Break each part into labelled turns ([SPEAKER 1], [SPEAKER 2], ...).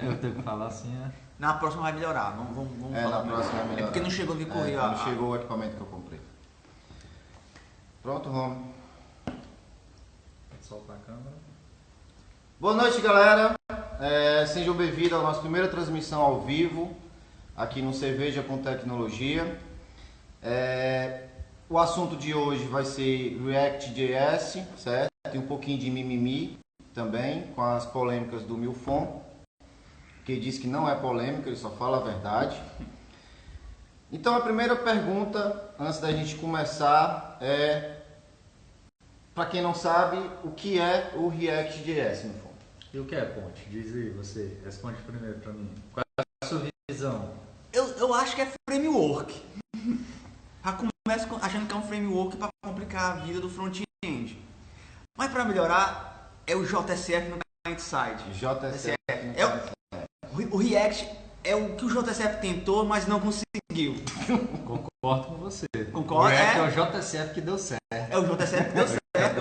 [SPEAKER 1] Eu tenho que falar assim, é.
[SPEAKER 2] Na próxima vai melhorar, vamos falar
[SPEAKER 3] na próxima vai melhorar.
[SPEAKER 2] É porque não chegou a vir correr.
[SPEAKER 3] Não chegou o equipamento que eu comprei. Pronto, Rome.
[SPEAKER 1] Soltar a câmera.
[SPEAKER 3] Boa noite, galera. Sejam bem-vindos à nossa primeira transmissão ao vivo aqui no Cerveja com Tecnologia. O assunto de hoje vai ser React.js, certo? Tem um pouquinho de mimimi também, com as polêmicas do Milfon, que diz que não é polêmica, ele só fala a verdade. Então a primeira pergunta, antes da gente começar, para quem não sabe, o que é o React.js, Milfon?
[SPEAKER 1] E o que é ponte? Diz aí, você. Responde primeiro para mim. Qual é a sua visão?
[SPEAKER 2] Eu acho que é framework. Já começo achando que é um framework para complicar a vida do front-end. Mas para melhorar, é o JSF no client-side.
[SPEAKER 3] JSF no
[SPEAKER 2] client-side. O React é o que o JSF tentou, mas não conseguiu.
[SPEAKER 1] Concordo com você.
[SPEAKER 2] Concordo?
[SPEAKER 1] O React é o JSF que deu certo.
[SPEAKER 2] É o JSF que deu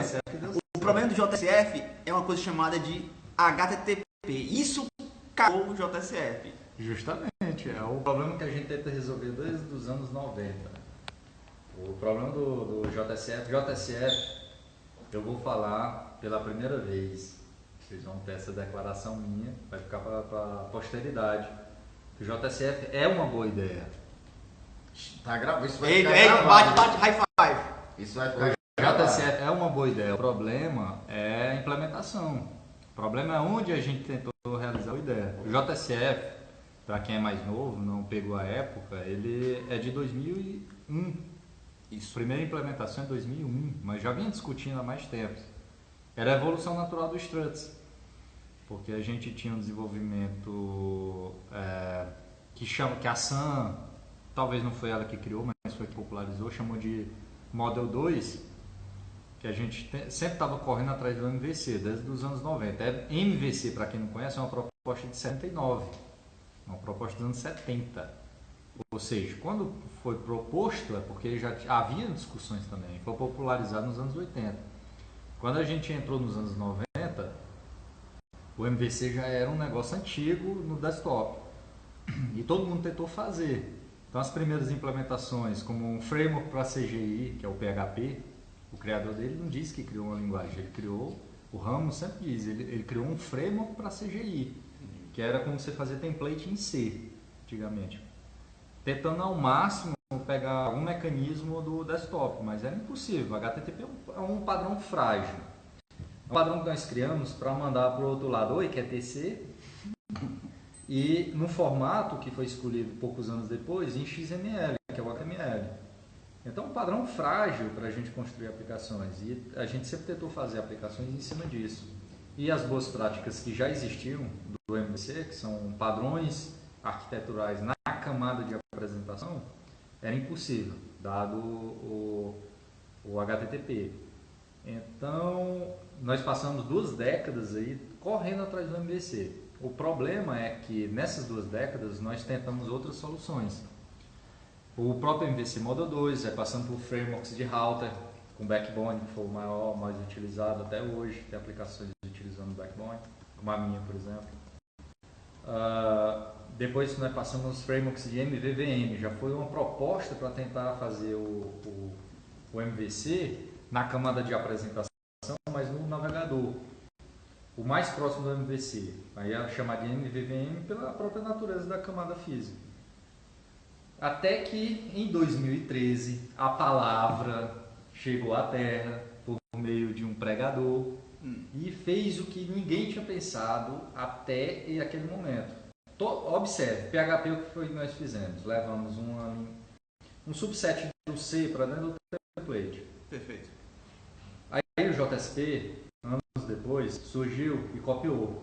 [SPEAKER 2] certo. O problema do JSF é uma coisa chamada de HTTP. Isso cagou o JSF.
[SPEAKER 1] Justamente. É o problema que a gente tenta resolver desde os anos 90. O problema do JSF, eu vou falar pela primeira vez. Vocês vão ter essa declaração minha, vai ficar para a posteridade. O JSF é uma boa ideia.
[SPEAKER 3] Tá gravado? Isso vai
[SPEAKER 2] Ei,
[SPEAKER 3] ficar
[SPEAKER 2] bate, high five.
[SPEAKER 3] Isso vai ficar
[SPEAKER 1] JSF é uma boa ideia. O problema é a implementação. O problema é onde a gente tentou realizar a ideia. O JSF, para quem é mais novo, não pegou a época, ele é de 2001. Isso. Primeira implementação é 2001, mas já vinha discutindo há mais tempo. Era a evolução natural dos struts, porque a gente tinha um desenvolvimento que a Sun, talvez não foi ela que criou, mas foi que popularizou, chamou de Model 2, que a gente sempre estava correndo atrás do MVC, desde os anos 90. MVC, para quem não conhece, é uma proposta de 79, uma proposta dos anos 70. Ou seja, quando foi proposto, é porque já havia discussões também, foi popularizado nos anos 80. Quando a gente entrou nos anos 90, o MVC já era um negócio antigo no desktop e todo mundo tentou fazer. Então as primeiras implementações, como um framework para CGI, que é o PHP, o criador dele não disse que criou uma linguagem, ele criou, o Ramos sempre diz, ele criou um framework para CGI, que era como você fazer template em C, antigamente. Tentando ao máximo pegar um mecanismo do desktop, mas era impossível. O HTTP é um padrão frágil. É um padrão que nós criamos para mandar para o outro lado, oi, quer TC? E no formato que foi escolhido poucos anos depois, em XML, que é o HTML. Então, um padrão frágil para a gente construir aplicações. E a gente sempre tentou fazer aplicações em cima disso. E as boas práticas que já existiam do MVC, que são padrões arquiteturais na camada de apresentação, era impossível, dado o HTTP. Então, nós passamos 2 décadas aí correndo atrás do MVC. O problema é que nessas 2 décadas nós tentamos outras soluções. O próprio MVC Model 2, passando por frameworks de router, com Backbone, que foi o mais utilizado até hoje, tem aplicações utilizando Backbone, como a minha, por exemplo. Depois nós passamos nos frameworks de MVVM, já foi uma proposta para tentar fazer o MVC na camada de apresentação, mas no navegador. O mais próximo do MVC, aí é chamado de MVVM pela própria natureza da camada física. Até que em 2013 a palavra chegou à Terra por meio de um pregador e fez o que ninguém tinha pensado até aquele momento. Observe, PHP o que foi que nós fizemos? Levamos um subset do C para dentro do template.
[SPEAKER 2] Perfeito.
[SPEAKER 1] Aí o JSP, anos depois, surgiu e copiou.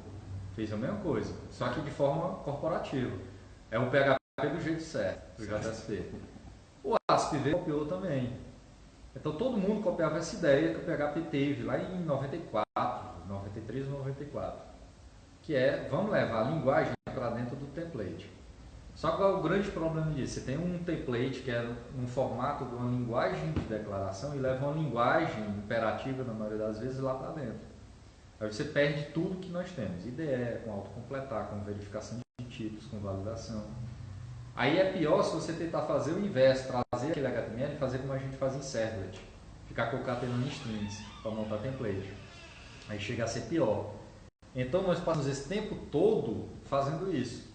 [SPEAKER 1] Fez a mesma coisa, só que de forma corporativa. É o PHP do jeito certo, o JSP. O ASP veio e copiou também. Então todo mundo copiava essa ideia que o PHP teve lá em 93 ou 94. Que é, vamos levar a linguagem para dentro do template. Só que o grande problema disso, você tem um template que é um formato de uma linguagem de declaração e leva uma linguagem imperativa, na maioria das vezes, lá para dentro. Aí você perde tudo que nós temos, IDE, com autocompletar, com verificação de títulos, com validação. Aí é pior se você tentar fazer o inverso, trazer aquele HTML e fazer como a gente faz em Servlet, ficar concatenando strings para montar template. Aí chega a ser pior. Então nós passamos esse tempo todo fazendo isso,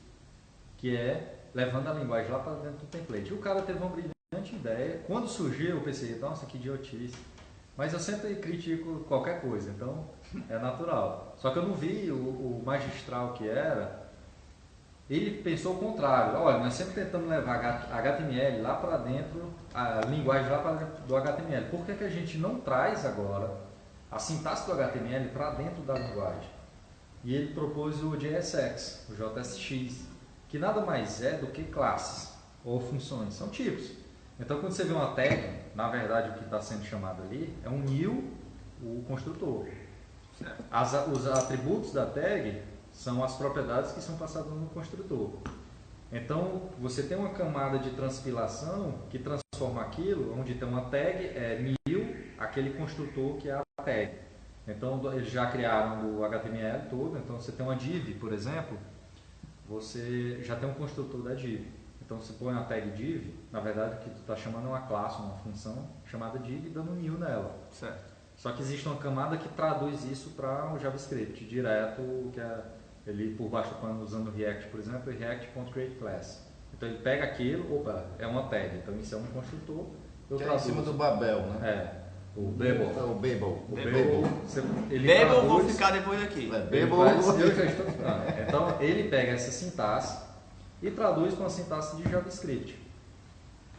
[SPEAKER 1] que é levando a linguagem lá para dentro do template. E o cara teve uma brilhante ideia. Quando surgiu, eu pensei, nossa, que idiotice. Mas eu sempre critico qualquer coisa, então é natural. Só que eu não vi o magistral que era. Ele pensou o contrário. Olha, nós sempre tentamos levar HTML lá para dentro, a linguagem lá para dentro do HTML. Por que a gente não traz agora a sintaxe do HTML para dentro da linguagem? E ele propôs o JSX, o JSX, que nada mais é do que classes ou funções, são tipos. Então quando você vê uma tag, na verdade o que está sendo chamado ali é um new, o construtor. Os atributos da tag são as propriedades que são passadas no construtor. Então você tem uma camada de transpilação que transforma aquilo, onde tem uma tag, é new, aquele construtor que é a tag. Então eles já criaram o HTML todo, então você tem uma div, por exemplo, você já tem um construtor da div. Então você põe uma tag div, na verdade o que tu está chamando é uma classe, uma função chamada div, dando new nela.
[SPEAKER 2] Certo.
[SPEAKER 1] Só que existe uma camada que traduz isso para o JavaScript direto, que é ele por baixo do pano usando o React, por exemplo, React.createClass. Então ele pega aquilo, opa, é uma tag, então isso é um construtor. Eu
[SPEAKER 3] que é em cima do Babel, né?
[SPEAKER 1] É. O Babel.
[SPEAKER 3] O Babel.
[SPEAKER 2] Babel eu vou ficar depois aqui.
[SPEAKER 3] Babel.
[SPEAKER 1] Eu já estou ficando. Então ele pega essa sintaxe e traduz com a sintaxe de JavaScript.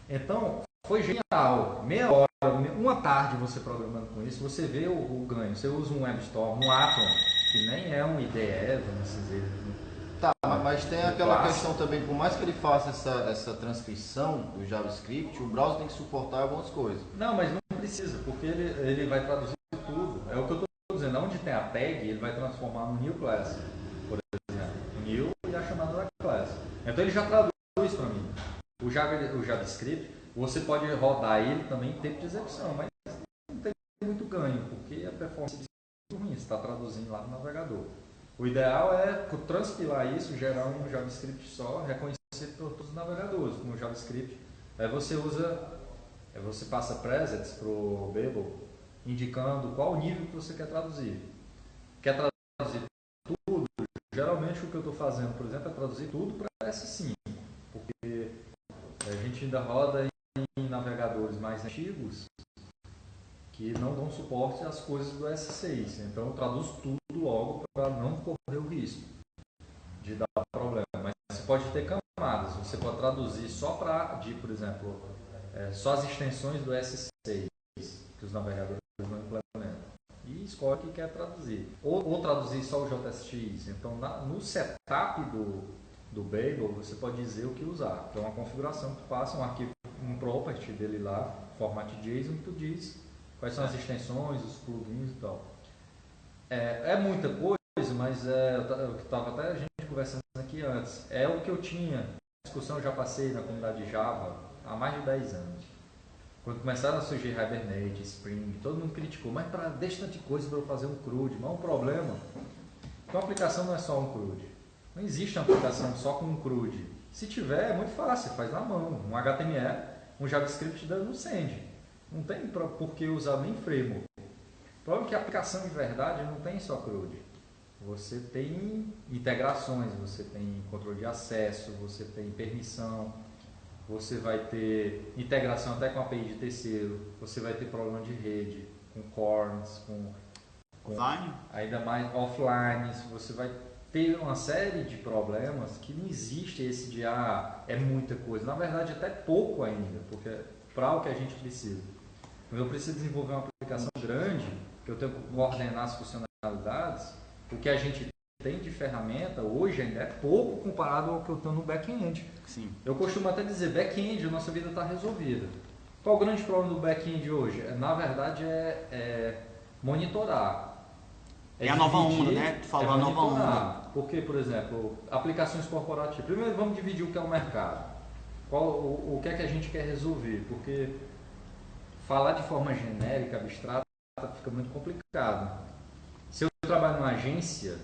[SPEAKER 1] Então foi genial. Meia hora, uma tarde você programando com isso, você vê o ganho. Você usa um WebStorm, um Atom, que nem é um IDE, vamos dizer.
[SPEAKER 3] Tá, mas tem aquela questão também, por mais que ele faça essa transcrição do JavaScript, o browser tem que suportar algumas coisas.
[SPEAKER 1] Não, mas não precisa, porque ele vai traduzir tudo. É o que eu estou dizendo, onde tem a tag, ele vai transformar no new class, por exemplo. New e a chamada da class. Então ele já traduz para mim. O JavaScript, você pode rodar ele também em tempo de execução, mas não tem muito ganho, porque a performance é muito ruim, você está traduzindo lá no navegador. O ideal é transpilar isso, gerar um JavaScript só, reconhecido por todos os navegadores. Com o JavaScript, aí você passa presets para o Babel, indicando qual nível que você quer traduzir. Quer traduzir tudo? Geralmente o que eu estou fazendo, por exemplo, é traduzir tudo para S5, porque a gente ainda roda em navegadores mais antigos que não dão suporte às coisas do S6. Então eu traduzo tudo logo para não correr o risco de dar problema. Mas você pode ter camadas, você pode traduzir só para, por exemplo, só as extensões do S6 que os navegadores não implementam. E escolhe o que quer traduzir. Ou traduzir só o JSX. Então no setup do Babel você pode dizer o que usar. Então é uma configuração que tu passa um arquivo, um property dele lá, format JSON, que tu diz quais são as extensões, os plugins e tal. É muita coisa, mas eu estava até a gente conversando aqui antes. É o que eu tinha, discussão eu já passei na comunidade Java há mais de 10 anos. Quando começaram a surgir Hibernate, Spring, todo mundo criticou, mas deixa tanta coisa para eu fazer um CRUD. Mas o problema é que uma aplicação não é só um CRUD. Não existe uma aplicação só com um CRUD. Se tiver, é muito fácil, faz na mão. Um HTML, um JavaScript dando send. Não tem por que usar nem framework. O problema é que a aplicação de verdade não tem só CRUD. Você tem integrações, você tem controle de acesso, você tem permissão, você vai ter integração até com API de terceiro, você vai ter problema de rede, com corns, com
[SPEAKER 2] offline,
[SPEAKER 1] ainda mais offline, você vai ter uma série de problemas que não existe esse de é muita coisa. Na verdade, até pouco ainda, porque para o que a gente precisa. Eu preciso desenvolver uma aplicação grande, que eu tenho que coordenar as funcionalidades. O que a gente tem de ferramenta hoje ainda é pouco comparado ao que eu tenho no back-end.
[SPEAKER 2] Sim.
[SPEAKER 1] Eu costumo até dizer, back-end, a nossa vida está resolvida. Qual o grande problema do back-end hoje? Na verdade é monitorar.
[SPEAKER 2] É a nova onda, né? Tu falou a nova onda.
[SPEAKER 1] Porque, por exemplo, aplicações corporativas. Primeiro vamos dividir o que é o mercado. O que é que a gente quer resolver? Porque falar de forma genérica, abstrata, fica muito complicado. Se eu trabalho numa agência,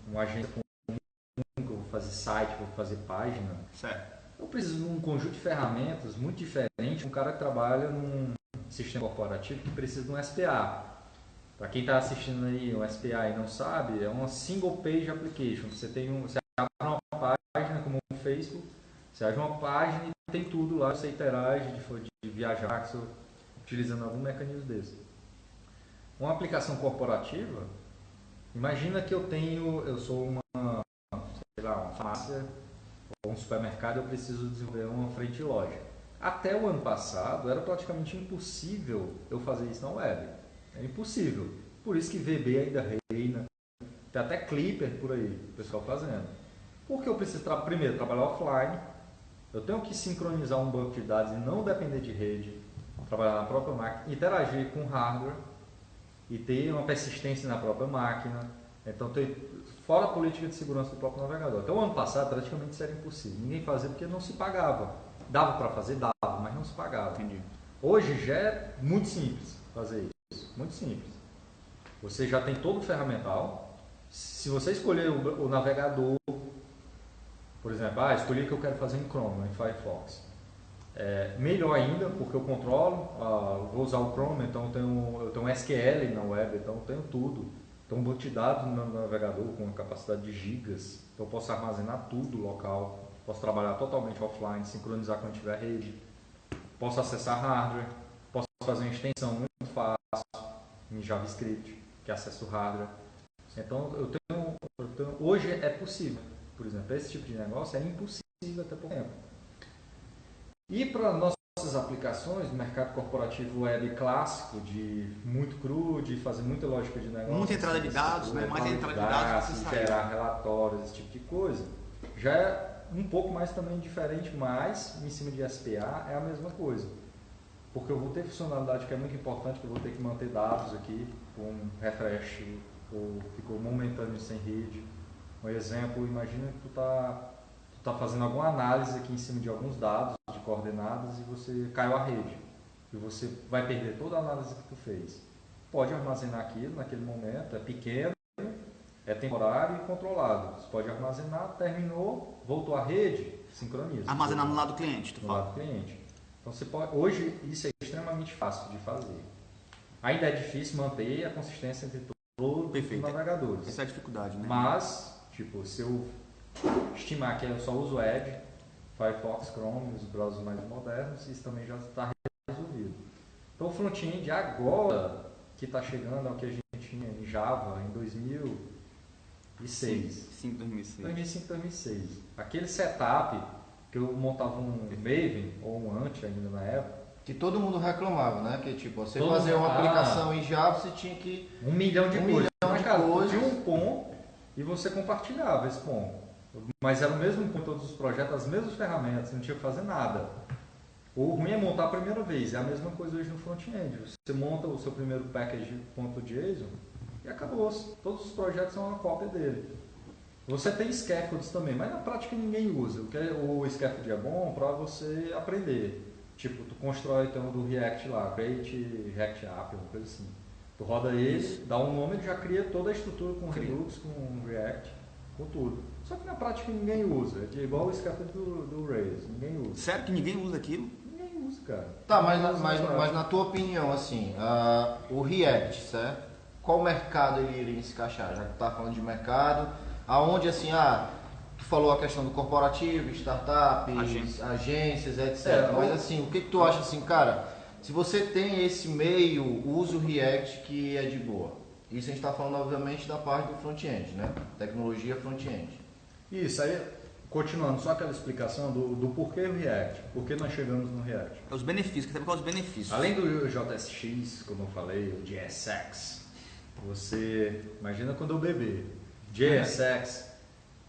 [SPEAKER 1] uma agência comum, que eu vou fazer site, vou fazer página,
[SPEAKER 2] Certo.
[SPEAKER 1] eu preciso de um conjunto de ferramentas muito diferente de um cara que trabalha num sistema corporativo que precisa de um SPA. Para quem está assistindo aí, um SPA e não sabe, é uma single page application. Você abre uma página como um Facebook, você abre uma página e tem tudo lá, você interage de viajar, utilizando algum mecanismo desse. Uma aplicação corporativa, imagina que eu sou uma farmácia ou um supermercado, eu preciso desenvolver uma frente de loja. Até o ano passado era praticamente impossível eu fazer isso na web. É impossível. Por isso que VB ainda reina. Tem até Clipper por aí, o pessoal fazendo. Porque eu preciso primeiro trabalhar offline, eu tenho que sincronizar um banco de dados e não depender de rede, trabalhar na própria máquina, interagir com hardware e ter uma persistência na própria máquina. Então, fora a política de segurança do próprio navegador. Até o ano passado, praticamente isso era impossível. Ninguém fazia porque não se pagava. Dava para fazer? Dava, mas não se pagava.
[SPEAKER 2] Entendi.
[SPEAKER 1] Hoje já é muito simples fazer isso. Muito simples. Você já tem todo o ferramental. Se você escolher o navegador, por exemplo, escolhi que eu quero fazer em Chrome, em Firefox. Melhor ainda, porque eu controlo, vou usar o Chrome, então eu tenho um SQL na web, então eu tenho tudo. Então um banco de dados no navegador com uma capacidade de gigas, então eu posso armazenar tudo local, posso trabalhar totalmente offline, sincronizar quando tiver rede, posso acessar hardware, posso fazer uma extensão muito fácil em JavaScript, que acessa o hardware. Então hoje é possível, por exemplo, esse tipo de negócio é impossível até por tempo. E para nossas aplicações do mercado corporativo web clássico, de muito cru, de fazer muita lógica de negócio,
[SPEAKER 2] muita entrada de dados, né? Mais entrada de dados,
[SPEAKER 1] gerar relatórios, esse tipo de coisa, já é um pouco mais também diferente, mas em cima de SPA é a mesma coisa. Porque eu vou ter funcionalidade que é muito importante, que eu vou ter que manter dados aqui com refresh ou ficou momentâneo sem rede. Um exemplo, imagina que tu tá fazendo alguma análise aqui em cima de alguns dados, de coordenadas, e você caiu a rede. E você vai perder toda a análise que tu fez. Pode armazenar aquilo naquele momento, é pequeno, é temporário e controlado. Você pode armazenar, terminou, voltou à rede, sincroniza.
[SPEAKER 2] Armazenar no lado do cliente, tu fala.
[SPEAKER 1] No lado do cliente. Então você pode, hoje isso é extremamente fácil de fazer. Ainda é difícil manter a consistência entre todos os navegadores.
[SPEAKER 2] Essa é a dificuldade, né?
[SPEAKER 1] Mas, tipo, se eu estimar que eu só uso Edge, Firefox, Chrome, os browsers mais modernos, isso também já está resolvido. Então o front-end agora que está chegando ao que a gente tinha em Java em 2006. 2005, 2006. Aquele setup que eu montava um Maven ou um Ant ainda na época.
[SPEAKER 3] Que todo mundo reclamava, né? Que tipo, você fazer uma aplicação em Java, você tinha que...
[SPEAKER 1] 1 milhão de coisas.
[SPEAKER 3] Mas, cara,
[SPEAKER 1] tinha um POM e você compartilhava esse POM. Mas era o mesmo POM em todos os projetos, as mesmas ferramentas, não tinha que fazer nada. O ruim é montar a primeira vez, é a mesma coisa hoje no front-end. Você monta o seu primeiro package.json e acabou. Todos os projetos são uma cópia dele. Você tem scaffolds também, mas na prática ninguém usa. O scaffold é bom para você aprender. Tipo, tu constrói então do React lá, Create React App, uma coisa assim. Tu roda ele, dá um nome e já cria toda a estrutura com Redux, com React, com tudo. Só que na prática ninguém usa. É igual o scaffold do Rails, ninguém usa.
[SPEAKER 2] Sério que ninguém usa aquilo?
[SPEAKER 1] Ninguém usa, cara.
[SPEAKER 3] Tá, mas na tua opinião, assim, o React, certo? Qual mercado ele iria se encaixar? Já que tu tá falando de mercado, aonde assim, tu falou a questão do corporativo, startup, agências, etc. Mas assim, o que tu acha assim, cara, se você tem esse meio, usa o React que é de boa. Isso a gente está falando obviamente da parte do front-end, né? Tecnologia front-end.
[SPEAKER 1] Isso, aí continuando, só aquela explicação do porquê o React, por que nós chegamos no React.
[SPEAKER 2] Os benefícios, quer saber quais os benefícios?
[SPEAKER 1] Além do JSX, como eu falei, o JSX, você imagina quando eu beber JSX,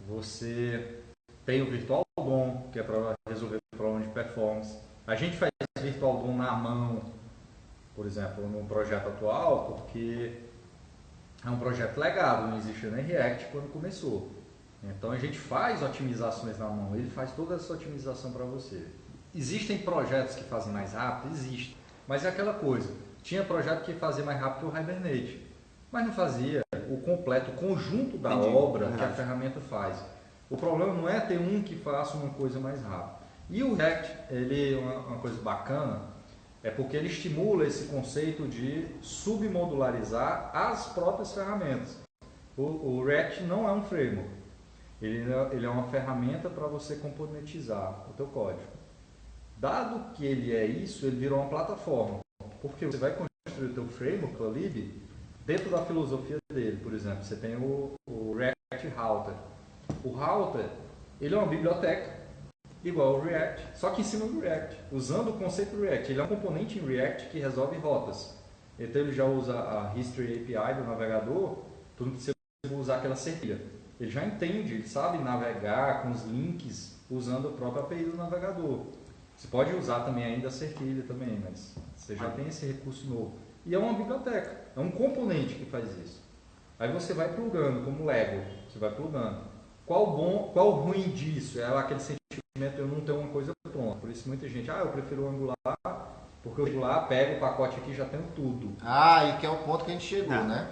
[SPEAKER 1] você tem o Virtual DOM, que é para resolver problema de performance. A gente faz Virtual DOM na mão, por exemplo, no projeto atual, porque é um projeto legado, não existia nem React quando começou. Então a gente faz otimizações na mão, ele faz toda essa otimização para você. Existem projetos que fazem mais rápido? Existe. Mas é aquela coisa, tinha projeto que fazia mais rápido que o Hibernate. mas não fazia o completo, o conjunto da
[SPEAKER 2] Entendi,
[SPEAKER 1] obra que a
[SPEAKER 2] verdade.
[SPEAKER 1] ferramenta faz. O problema não é ter um que faça uma coisa mais rápida. E o React, ele uma coisa bacana, é porque ele estimula esse conceito de submodularizar as próprias ferramentas. O React não é um framework, ele é uma ferramenta para você componentizar o teu código. Dado que ele é isso, ele virou uma plataforma, porque você vai construir o teu framework, o lib, dentro da filosofia dele. Por exemplo, você tem o React Router. O Router, ele é uma biblioteca igual ao React, só que em cima do React, usando o conceito do React. Ele é um componente em React que resolve rotas. Então ele já usa a History API do navegador, tu não precisa usar aquela cerquilha. Ele já entende, ele sabe navegar com os links usando a própria API do navegador. Você pode usar também ainda a cerquilha também, mas você já tem esse recurso novo. E é uma biblioteca, é um componente que faz isso. Aí você vai plugando, como Lego, você vai plugando. Qual bom, qual ruim disso? É aquele sentimento de eu não ter uma coisa pronta. Por isso muita gente, eu prefiro o Angular, porque o Angular pega o pacote aqui e já tem tudo.
[SPEAKER 3] E que é o ponto que a gente chegou, né?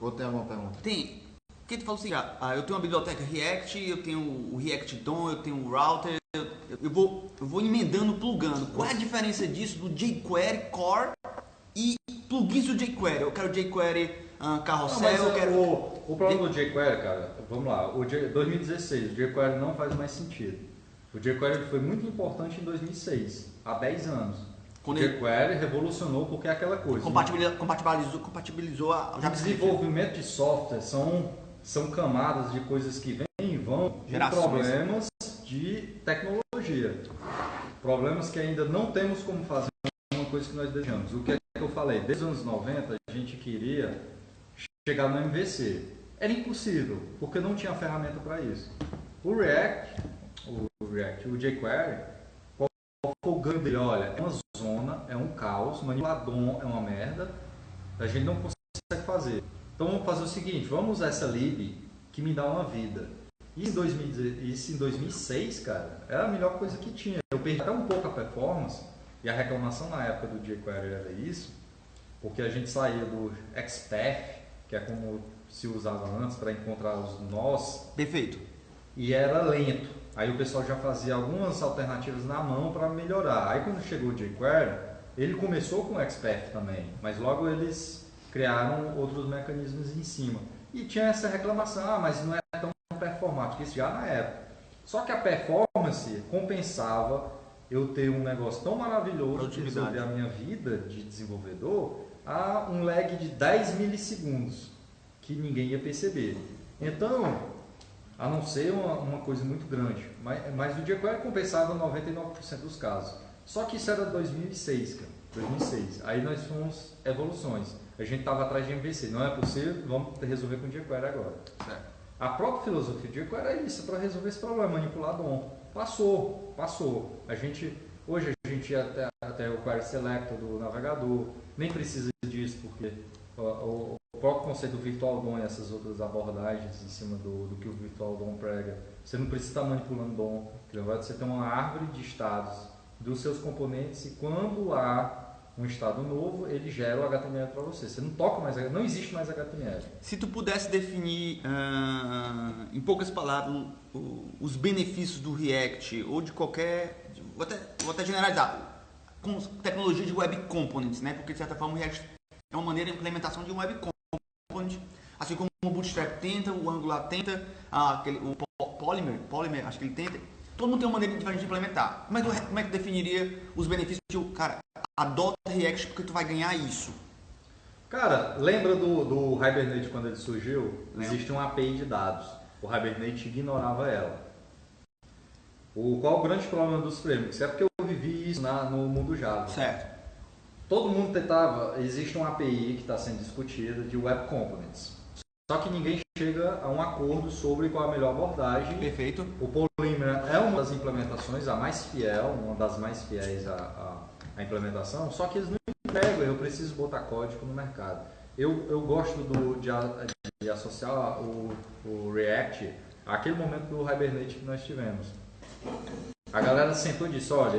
[SPEAKER 3] Ou tem alguma pergunta?
[SPEAKER 2] Tem. Porque tu falou assim, eu tenho uma biblioteca React, eu tenho o React DOM, eu tenho o Router, eu vou emendando, plugando. Qual é a diferença disso do jQuery Core e plugins do jQuery? Eu quero jQuery carrossel, eu quero...
[SPEAKER 1] O problema do jQuery, cara, vamos lá, 2016, o jQuery não faz mais sentido. O jQuery foi muito importante em 2006, há 10 anos.
[SPEAKER 2] Quando
[SPEAKER 1] o jQuery revolucionou porque é aquela coisa.
[SPEAKER 2] Compatibilizou a
[SPEAKER 1] O
[SPEAKER 2] JavaScript.
[SPEAKER 1] desenvolvimento de software são camadas de coisas que vêm e vão, e problemas de tecnologia. Problemas que ainda não temos como fazer uma coisa que nós desejamos. O que é que eu falei? Desde os anos 90 a gente queria chegar no MVC. Era impossível, porque não tinha ferramenta para isso. O jQuery, qual foi o ganho dele? Olha, é uma zona, é um caos, manipular DOM é uma merda, a gente não consegue fazer. Então vamos fazer o seguinte, vamos usar essa lib que me dá uma vida. Isso em 2006, cara, era a melhor coisa que tinha. Eu perdi até um pouco a performance, e a reclamação na época do jQuery era isso, porque a gente saía do XPath, que é como se usava antes para encontrar os nós.
[SPEAKER 2] Perfeito.
[SPEAKER 1] E era lento. Aí o pessoal já fazia algumas alternativas na mão para melhorar. Aí quando chegou o jQuery, ele começou com o XPath também, mas logo eles criaram outros mecanismos em cima. E tinha essa reclamação, mas não é tão performático, isso já na época. Só que a performance compensava eu ter um negócio tão maravilhoso de resolver a minha vida de desenvolvedor a um lag de 10 milissegundos, que ninguém ia perceber. Então, a não ser uma coisa muito grande, mas o jQuery compensava 99% dos casos. Só que isso era 2006, cara. 2006. Aí nós fomos evoluções. A gente estava atrás de MVC. Não é possível, vamos resolver com o jQuery agora.
[SPEAKER 2] Certo.
[SPEAKER 1] A própria filosofia de jQuery é isso, para resolver esse problema, manipular DOM. Passou. Hoje a gente até o Query Selector do navegador, nem precisa disso, porque o próprio conceito do Virtual DOM e essas outras abordagens em cima do que o Virtual DOM prega, você não precisa estar manipulando DOM, você tem uma árvore de estados dos seus componentes e quando há um estado novo, ele gera o HTML para você. Você não toca mais, não existe mais HTML.
[SPEAKER 2] Se tu pudesse definir em poucas palavras os benefícios do React ou de qualquer, vou até generalizar, com tecnologia de Web Components, né? Porque de certa forma o React é uma maneira de implementação de um Web Component, assim como o Bootstrap tenta, o Angular tenta, o Polymer, acho que ele tenta. Todo mundo tem uma maneira diferente de implementar. Como é que definiria os benefícios de cara, adota React porque tu vai ganhar isso?
[SPEAKER 1] Cara, lembra do Hibernate quando ele surgiu? Existe uma API de dados. O Hibernate ignorava ela. Qual o grande problema dos frameworks? É porque eu vivi isso no mundo Java.
[SPEAKER 2] Certo.
[SPEAKER 1] Todo mundo tentava, existe uma API que está sendo discutida de Web Components. Só que ninguém chega a um acordo sobre qual a melhor abordagem.
[SPEAKER 2] Perfeito.
[SPEAKER 1] O Polymer é uma das implementações, a mais fiel, uma das mais fiéis à implementação, só que eles não entregam, eu preciso botar código no mercado. Eu gosto de associar o React àquele momento do Hibernate que nós tivemos. A galera sentou e disse, olha,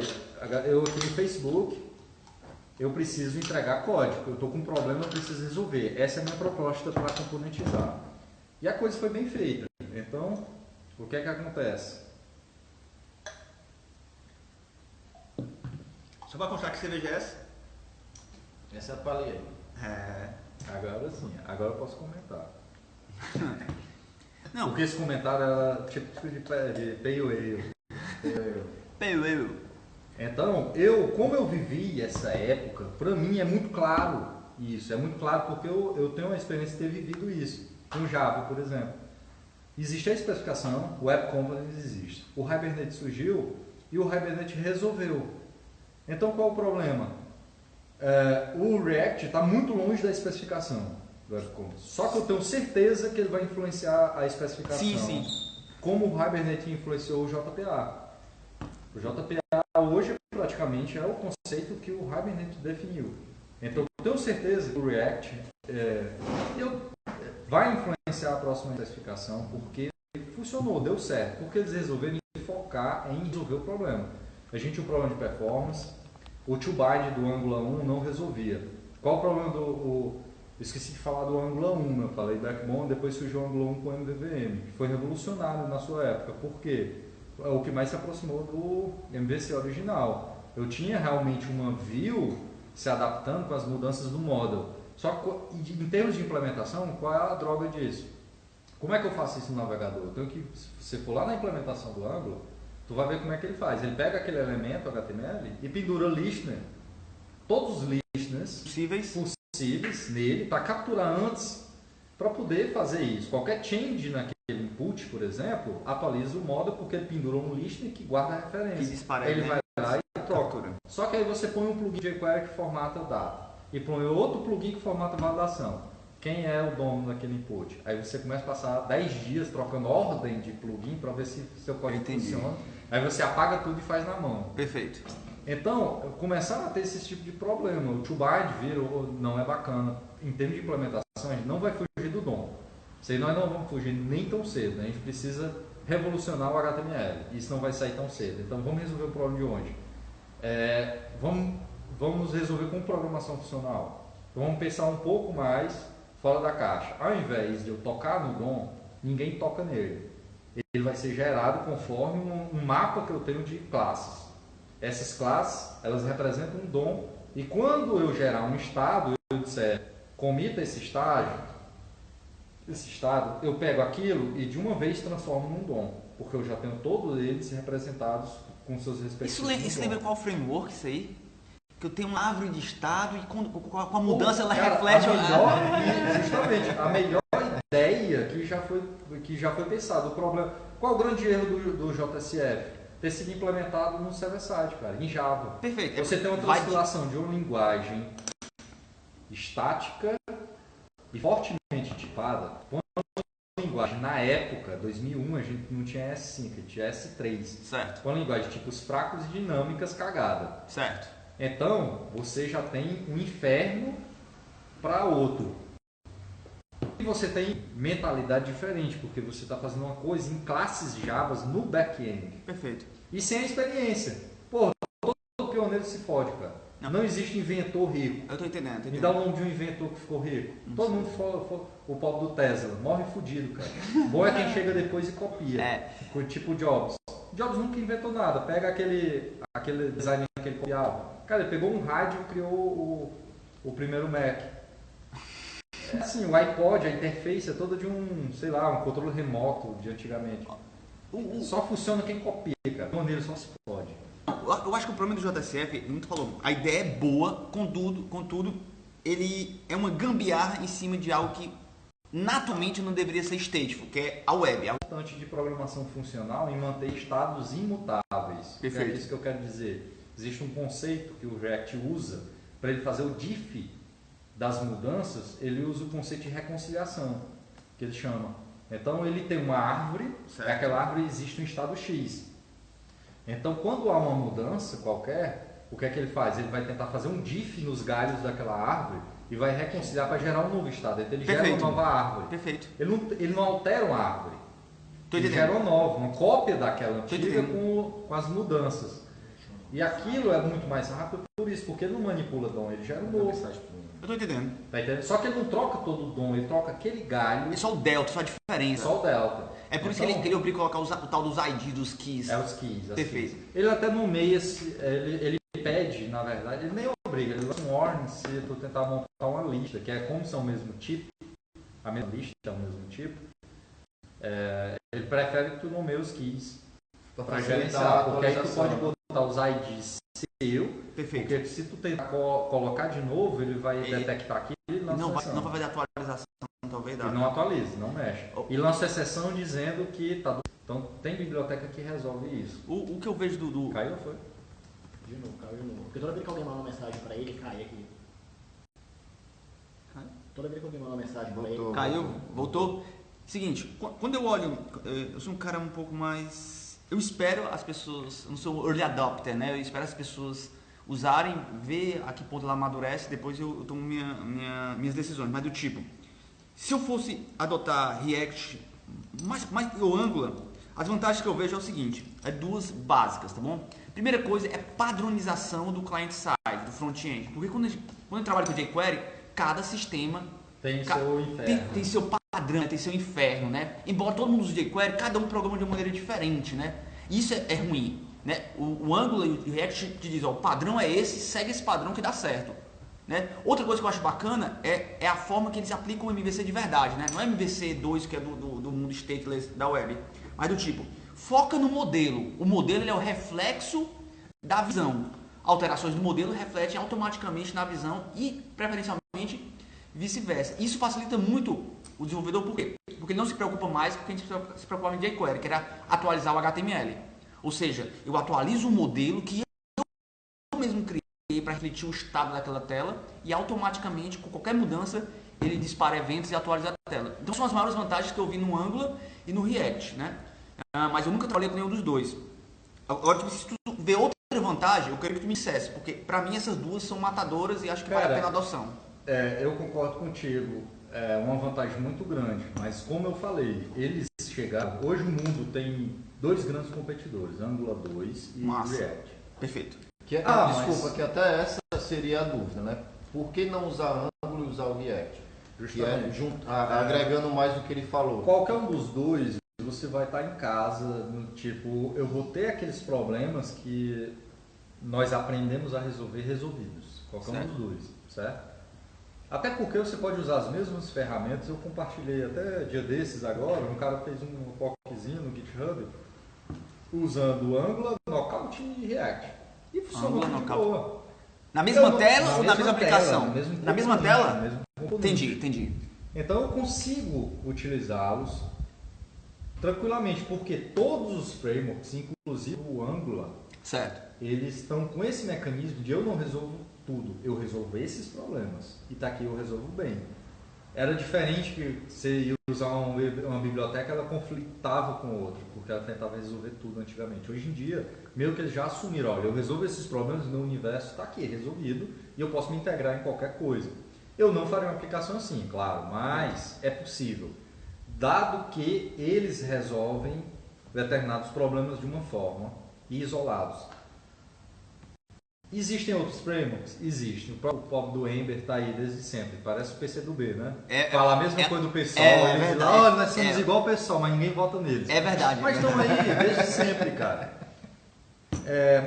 [SPEAKER 1] eu aqui no Facebook, eu preciso entregar código. Eu estou com um problema, eu preciso resolver. Essa é a minha proposta para componentizar. E a coisa foi bem feita. Então, o que é que acontece?
[SPEAKER 2] Só para constar que cerveja é essa?
[SPEAKER 3] Essa é a palha.
[SPEAKER 2] É.
[SPEAKER 1] Agora sim, agora eu posso comentar.
[SPEAKER 2] Não.
[SPEAKER 1] Porque esse comentário era tipo de pale ale.
[SPEAKER 2] Pale.
[SPEAKER 1] Então, como eu vivi essa época, para mim é muito claro isso. É muito claro porque eu tenho uma experiência de ter vivido isso. Com Java, por exemplo. Existe a especificação, o Web Components existe. O Hibernate surgiu e o Hibernate resolveu. Então, qual é o problema? O React está muito longe da especificação do Web Components. Só que eu tenho certeza que ele vai influenciar a especificação.
[SPEAKER 2] Sim.
[SPEAKER 1] Como o Hibernate influenciou o JPA. O JPA hoje praticamente é o conceito que o Hibernate definiu. Então eu tenho certeza que o React vai influenciar a próxima especificação porque funcionou, deu certo. Porque eles resolveram focar em resolver o problema. A gente tinha um problema de performance, o to-bind do Angular 1 não resolvia. Qual o problema Eu esqueci de falar do Angular 1, eu falei Backbone, depois surgiu o Angular 1 com o MVVM, que foi revolucionário na sua época. Por quê? É o que mais se aproximou do MVC original. Eu tinha realmente uma view se adaptando com as mudanças do model. Só que em termos de implementação, qual é a droga disso? Como é que eu faço isso no navegador? Eu tenho que, se você for lá na implementação do Angular, tu vai ver como é que ele faz. Ele pega aquele elemento HTML e pendura listener, todos os listeners possíveis nele, para capturar antes, para poder fazer isso. Qualquer change naquele input, por exemplo, atualiza o model porque ele pendurou um listener que guarda a referência. Aí ele vai lá e troca. Só que aí você põe um plugin de jQuery que formata data e põe outro plugin que formata validação. Quem é o dono daquele input? Aí você começa a passar 10 dias trocando ordem de plugin para ver se seu código funciona. Aí você apaga tudo e faz na mão.
[SPEAKER 2] Perfeito.
[SPEAKER 1] Então, começaram a ter esse tipo de problema. O to-bind não é bacana. Em termos de implementação, a gente não vai fugir do DOM. Isso aí nós não vamos fugir nem tão cedo. Né? A gente precisa revolucionar o HTML. Isso não vai sair tão cedo. Então, vamos resolver o problema de onde? Vamos resolver com programação funcional. Então, vamos pensar um pouco mais fora da caixa. Ao invés de eu tocar no DOM, ninguém toca nele. Ele vai ser gerado conforme um mapa que eu tenho de classes. Essas classes, elas representam um DOM. E quando eu gerar um estado, eu disser, comita esse estado, eu pego aquilo e de uma vez transformo num DOM. Porque eu já tenho todos eles representados com seus respectivos.
[SPEAKER 2] Isso lembra qual framework isso aí? Que eu tenho uma árvore de estado e com a mudança ela reflete
[SPEAKER 1] justamente a melhor ideia que já foi pensada. O problema, qual o grande erro do JSF? Ter sido implementado no server-side, cara, em Java.
[SPEAKER 2] Perfeito.
[SPEAKER 1] Você tem uma transpilação de uma linguagem estática e fortemente tipada. Uma linguagem, na época, 2001, a gente não tinha S5, a gente tinha S3.
[SPEAKER 2] Certo.
[SPEAKER 1] Uma linguagem de tipos fracos e dinâmicas cagada.
[SPEAKER 2] Certo.
[SPEAKER 1] Então, você já tem um inferno para outro. E você tem mentalidade diferente, porque você está fazendo uma coisa em classes Javas no back-end.
[SPEAKER 2] Perfeito.
[SPEAKER 1] E sem a experiência. Pô, todo pioneiro se fode, cara. Não existe inventor rico.
[SPEAKER 2] Eu tô entendendo.
[SPEAKER 1] Me dá o nome de um inventor que ficou rico. Todo mundo o pobre do Tesla. Morre fudido, cara. Bom é quem chega depois e copia. Tipo Jobs. Jobs nunca inventou nada. Pega aquele design que ele copiava. Cara, ele pegou um rádio e criou o primeiro Mac. Assim, o iPod, a interface é toda de um controle remoto de antigamente. Só funciona quem copia, cara. O maneiro só se pode.
[SPEAKER 2] Eu acho que o problema do JSF, muito falou, a ideia é boa, contudo, ele é uma gambiarra em cima de algo que naturalmente não deveria ser stateful, que é a web.
[SPEAKER 1] É importante de programação funcional em manter estados imutáveis.
[SPEAKER 2] Perfeito.
[SPEAKER 1] É isso que eu quero dizer. Existe um conceito que o React usa para ele fazer o diff das mudanças, ele usa o conceito de reconciliação, que ele chama. Então ele tem uma árvore, aquela árvore existe um estado X. Então quando há uma mudança qualquer, o que é que ele faz? Ele vai tentar fazer um diff nos galhos daquela árvore e vai reconciliar para gerar um novo estado. Então ele gera uma nova árvore.
[SPEAKER 2] Perfeito.
[SPEAKER 1] Ele não altera uma árvore. Ele gera uma nova, uma cópia daquela antiga com as mudanças. E aquilo é muito mais rápido por isso, porque ele não manipula DOM, ele gera um novo.
[SPEAKER 2] Eu tô entendendo.
[SPEAKER 1] Tá entendendo? Só que ele não troca todo o DOM, ele troca aquele galho.
[SPEAKER 2] É só o delta, só a diferença.
[SPEAKER 1] Só o delta.
[SPEAKER 2] É por isso que ele obriga a colocar o tal dos IDs, dos keys.
[SPEAKER 1] É os keys.
[SPEAKER 2] Perfeito.
[SPEAKER 1] Keys. Ele até nomeia, ele pede, na verdade, ele nem obriga, ele lança um warning se tu tentar montar uma lista, que é como são o mesmo tipo, a mesma lista é o mesmo tipo, ele prefere que tu nomeie os keys para gerenciar, porque aí tu pode botar os IDs seu,
[SPEAKER 2] Perfeito.
[SPEAKER 1] Porque se tu tentar colocar de novo, ele vai detectar aquilo e lança
[SPEAKER 2] não
[SPEAKER 1] exceção.
[SPEAKER 2] vai fazer atualização, talvez.
[SPEAKER 1] Ele não atualiza, não mexe. E lança exceção dizendo que tá... Então tem biblioteca que resolve isso.
[SPEAKER 2] O que eu vejo do...
[SPEAKER 1] Caiu ou foi?
[SPEAKER 4] De novo, caiu de novo. Porque toda vez que alguém manda uma mensagem pra ele, cai aqui.
[SPEAKER 2] Caiu?
[SPEAKER 4] Toda vez que alguém manda uma mensagem pra ele...
[SPEAKER 2] Caiu? Voltou? Seguinte, quando eu olho... Eu sou um cara um pouco mais... Eu espero as pessoas... Eu não sou early adopter, né? Eu espero as pessoas usarem, ver a que ponto ela amadurece, depois eu tomo minhas decisões. Mas do tipo... Se eu fosse adotar React, o Angular, as vantagens que eu vejo é o seguinte, é duas básicas, tá bom? Primeira coisa é padronização do client-side, do front-end, porque quando a gente trabalha com jQuery, cada sistema
[SPEAKER 1] tem seu inferno.
[SPEAKER 2] Tem seu padrão, tem seu inferno, né? Embora todo mundo use jQuery, cada um programa de uma maneira diferente, né? Isso é ruim, né? O Angular e o React te diz, ó, o padrão é esse, segue esse padrão que dá certo. Né? Outra coisa que eu acho bacana é a forma que eles aplicam o MVC de verdade, né? Não é MVC 2 que é do mundo stateless da web, mas do tipo, foca no modelo. O modelo ele é o reflexo da visão. Alterações do modelo refletem automaticamente na visão e preferencialmente vice-versa. Isso facilita muito o desenvolvedor, por quê? Porque ele não se preocupa mais com o que a gente se preocupava em jQuery, que era atualizar o HTML. Ou seja, eu atualizo o modelo que eu mesmo criei para refletir o estado daquela tela e automaticamente, com qualquer mudança, ele dispara eventos e atualiza a tela. Então são as maiores vantagens que eu vi no Angular e no React, né? Mas eu nunca trabalhei com nenhum dos dois. Agora, se tu vê outra vantagem, eu queria que tu me dissesse, porque para mim essas duas são matadoras e acho que vale a pena a adoção.
[SPEAKER 1] Eu concordo contigo, é uma vantagem muito grande, mas como eu falei, eles chegaram, hoje o mundo tem dois grandes competidores, Angular 2 e React.
[SPEAKER 2] Perfeito.
[SPEAKER 3] Desculpa, que até essa seria a dúvida, né? Por que não usar Angular e usar o React?
[SPEAKER 1] Justamente.
[SPEAKER 3] Que agregando mais do que ele falou.
[SPEAKER 1] Qualquer um dos dois, você vai estar em casa, no tipo, eu vou ter aqueles problemas que nós aprendemos a resolver resolvidos. Qualquer um dos dois, certo? Até porque você pode usar as mesmas ferramentas, eu compartilhei até dia desses agora, um cara fez um POCzinho no GitHub, usando o Angular, Knockout e React. E funcionou de boa.
[SPEAKER 2] Na mesma tela ou na mesma aplicação?
[SPEAKER 1] Na mesma tela?
[SPEAKER 2] Entendi.
[SPEAKER 1] Então eu consigo utilizá-los tranquilamente, porque todos os frameworks, inclusive o Angular,
[SPEAKER 2] certo,
[SPEAKER 1] eles estão com esse mecanismo de eu não resolvo tudo, eu resolvo esses problemas e tá aqui eu resolvo bem. Era diferente que você ia usar uma biblioteca, ela conflitava com outra, porque ela tentava resolver tudo antigamente. Hoje em dia, meio que eles já assumiram, olha, eu resolvo esses problemas, meu universo está aqui resolvido e eu posso me integrar em qualquer coisa. Eu não faria uma aplicação assim, claro, mas é possível, dado que eles resolvem determinados problemas de uma forma e isolados. Existem outros frameworks? Existem. O pobre do Ember está aí desde sempre. Parece o PCdoB, né? Fala a mesma coisa do pessoal. Eles lá, olha, nós somos igual o pessoal, mas ninguém vota neles.
[SPEAKER 2] É verdade.
[SPEAKER 1] Mas estão aí desde sempre, cara.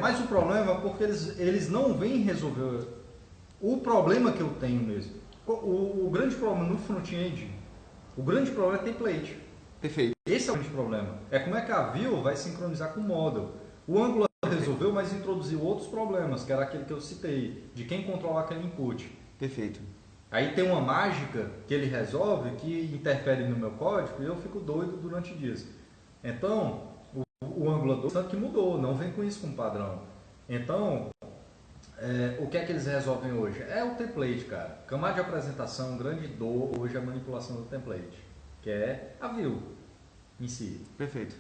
[SPEAKER 1] Mas o problema é porque eles não vêm resolver o problema que eu tenho mesmo. O grande problema no front-end, o grande problema é template.
[SPEAKER 2] Perfeito.
[SPEAKER 1] Esse é o grande problema. É como é que a Vue vai sincronizar com o model. O Angular resolveu, mas introduziu outros problemas, que era aquele que eu citei, de quem controlar aquele input.
[SPEAKER 2] Perfeito.
[SPEAKER 1] Aí tem uma mágica que ele resolve que interfere no meu código e eu fico doido durante dias. Então, o Angular 2 tanto que mudou, não vem com isso como padrão. Então, o que é que eles resolvem hoje? É o template, cara. Camada de apresentação, grande dor hoje é a manipulação do template, que é a Vue em si.
[SPEAKER 2] Perfeito.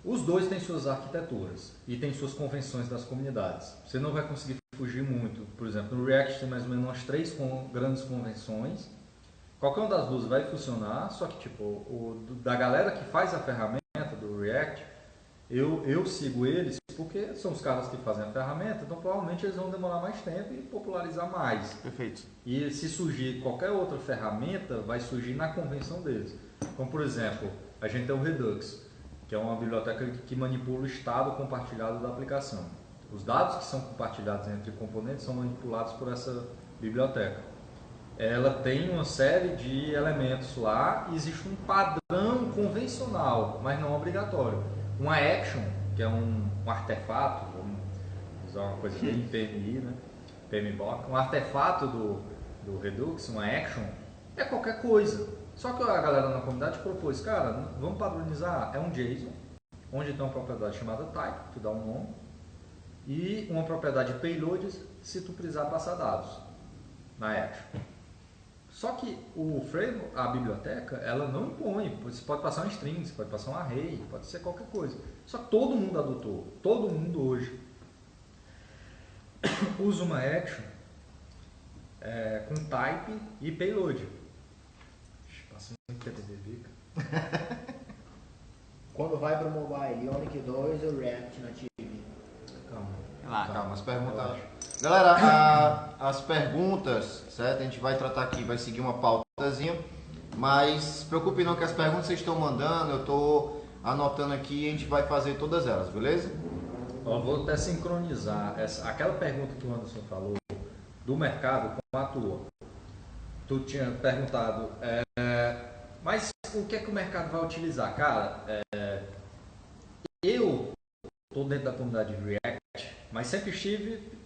[SPEAKER 1] Os dois têm suas arquiteturas e têm suas convenções das comunidades. Você não vai conseguir fugir muito. Por exemplo, no React tem mais ou menos umas 3 grandes convenções. Qualquer uma das duas vai funcionar, só que tipo, da galera que faz a ferramenta do React, Eu sigo eles porque são os caras que fazem a ferramenta, então provavelmente eles vão demorar mais tempo e popularizar mais.
[SPEAKER 2] Perfeito.
[SPEAKER 1] E se surgir qualquer outra ferramenta, vai surgir na convenção deles. Como por exemplo, a gente tem o Redux, que é uma biblioteca que manipula o estado compartilhado da aplicação. Os dados que são compartilhados entre componentes são manipulados por essa biblioteca. Ela tem uma série de elementos lá e existe um padrão convencional, mas não obrigatório. Uma action, que é um artefato, vamos usar uma coisa bem PMI, né? PMBOK, um artefato do Redux, uma action, é qualquer coisa. Só que a galera na comunidade propôs, cara, vamos padronizar, é um JSON, onde tem uma propriedade chamada type, que dá um nome, e uma propriedade payload, se tu precisar passar dados na action. Só que o frame, a biblioteca, ela não impõe. Você pode passar um string, você pode passar um array, pode ser qualquer coisa. Só que todo mundo adotou, todo mundo hoje usa uma action com type e payload. Passa muito tempo de dica.
[SPEAKER 4] Quando vai para o mobile, Ionic 2 ou React Native?
[SPEAKER 3] Calma, as perguntas. Galera, as perguntas, certo? A gente vai tratar aqui, vai seguir uma pautazinha, mas se preocupe não que as perguntas vocês estão mandando, eu estou anotando aqui e a gente vai fazer todas elas, beleza?
[SPEAKER 1] Eu vou até sincronizar aquela pergunta que o Anderson falou do mercado com a tua. Tu tinha perguntado, mas o que é que o mercado vai utilizar? Cara, eu estou dentro da comunidade React, mas sempre estive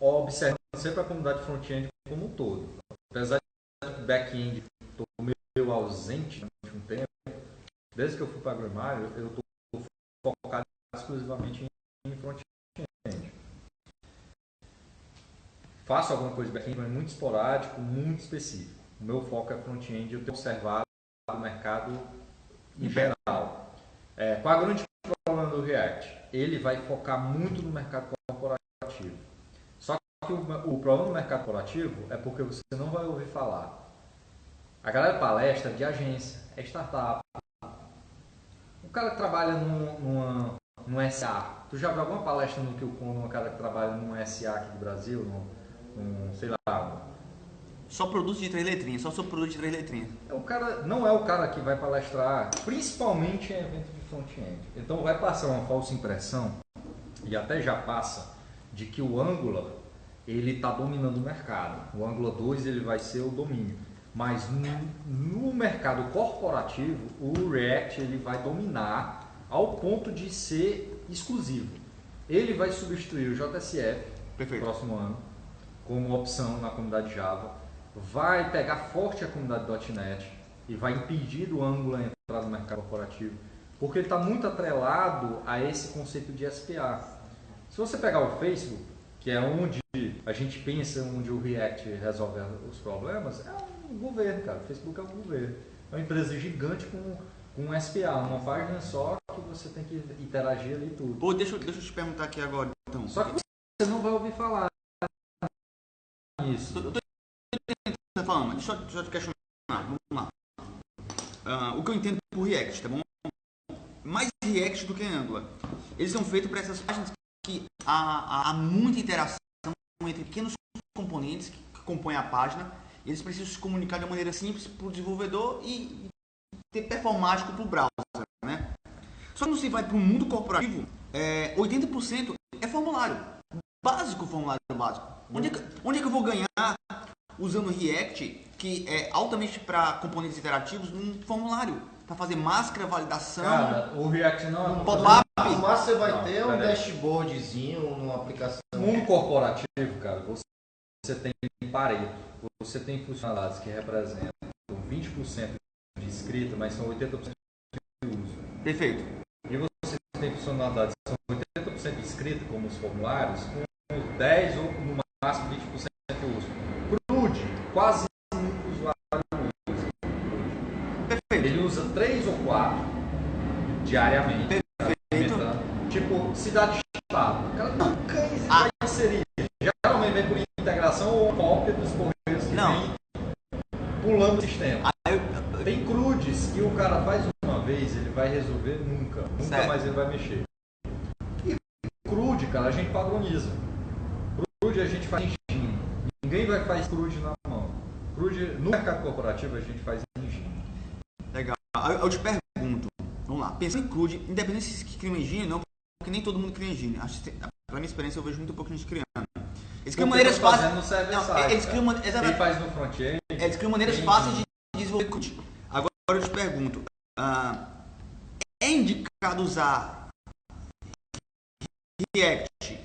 [SPEAKER 1] observando sempre a comunidade front-end como um todo. Apesar de back-end estou meio ausente durante um tempo, desde que eu fui para a Grimalho, eu estou focado exclusivamente em front-end. Faço alguma coisa de back-end, mas muito esporádico, muito específico. O meu foco é front-end, eu tenho observado o mercado em geral. Qual é o grande problema do React? Ele vai focar muito no mercado corporativo. Só que o problema do mercado corporativo é porque você não vai ouvir falar. A galera palestra de agência, é startup. O cara que trabalha num SA. Tu já viu alguma palestra no QCon, um cara que trabalha num SA aqui do Brasil, sei lá.
[SPEAKER 2] Só produto de 3 letrinhas, só produto de 3 letrinhas.
[SPEAKER 1] O cara não é o cara que vai palestrar, principalmente em evento de front-end. Então vai passar uma falsa impressão, e até já passa, de que o Angular ele está dominando o mercado. O Angular 2 ele vai ser o domínio. Mas no mercado corporativo, o React ele vai dominar ao ponto de ser exclusivo. Ele vai substituir o JSF no próximo ano como opção na comunidade Java. Vai pegar forte a comunidade .NET e vai impedir o Angular entrar no mercado corporativo, porque ele está muito atrelado a esse conceito de SPA. Se você pegar o Facebook, que é onde a gente pensa, onde o React resolve os problemas, é um governo, cara. O Facebook é um governo. É uma empresa gigante com SPA, uma página só que você tem que interagir ali e tudo.
[SPEAKER 2] Pô, deixa eu te perguntar aqui agora, então.
[SPEAKER 1] Só que você não vai ouvir falar nisso.
[SPEAKER 2] Eu tô entendendo, falando, deixa eu te questionar. Vamos lá. O que eu entendo por React, tá bom? Mais React do que Angular. Eles são feitos para essas páginas que há muita interação entre pequenos componentes que compõem a página. Eles precisam se comunicar de uma maneira simples para o desenvolvedor e ter performático para o browser, né? Só que quando você vai para o mundo corporativo, 80% é formulário. Básico, formulário básico. Onde é que eu vou ganhar usando React, que é altamente para componentes interativos, num formulário? Para fazer máscara, validação...
[SPEAKER 1] Cara, o React não é um
[SPEAKER 2] pop-up.
[SPEAKER 3] No máximo você vai ter um dashboardzinho numa aplicação.
[SPEAKER 1] No mundo corporativo, cara, você tem Pareto, você tem funcionalidades que representam 20% de escrita, mas são 80% de uso.
[SPEAKER 2] Perfeito.
[SPEAKER 1] E você tem funcionalidades que são 80% de escrita, como os formulários, com 10 ou no máximo 20% de uso. CRUD, quase nunca o usuário usa.
[SPEAKER 2] Perfeito.
[SPEAKER 1] Ele usa 3 ou 4 diariamente.
[SPEAKER 2] Perfeito.
[SPEAKER 1] Tipo, cidade de estado. O cara nunca vai inserir. Geralmente vem por integração ou cópia dos correios que vem pulando o sistema. Tem CRUDs que o cara faz uma vez, ele vai resolver nunca nunca
[SPEAKER 2] Certo.
[SPEAKER 1] mais ele vai mexer. E CRUD, cara, a gente padroniza. CRUD a gente faz em engine. Ninguém vai fazer CRUD na mão. CRUD, no mercado corporativo, a gente faz em engine.
[SPEAKER 2] Legal. Aí eu te pergunto, vamos lá, pensando em CRUD, independente se cria uma engine ou não, porque nem todo mundo cria engine. Pela minha experiência, eu vejo muito pouco gente criando. Eles criam maneiras fáceis.
[SPEAKER 1] No server
[SPEAKER 2] Não,
[SPEAKER 1] side,
[SPEAKER 2] eles criam
[SPEAKER 1] quem faz no front-end.
[SPEAKER 2] Eles criam maneiras fáceis de desenvolver CRUD. Agora eu te pergunto, é indicado usar React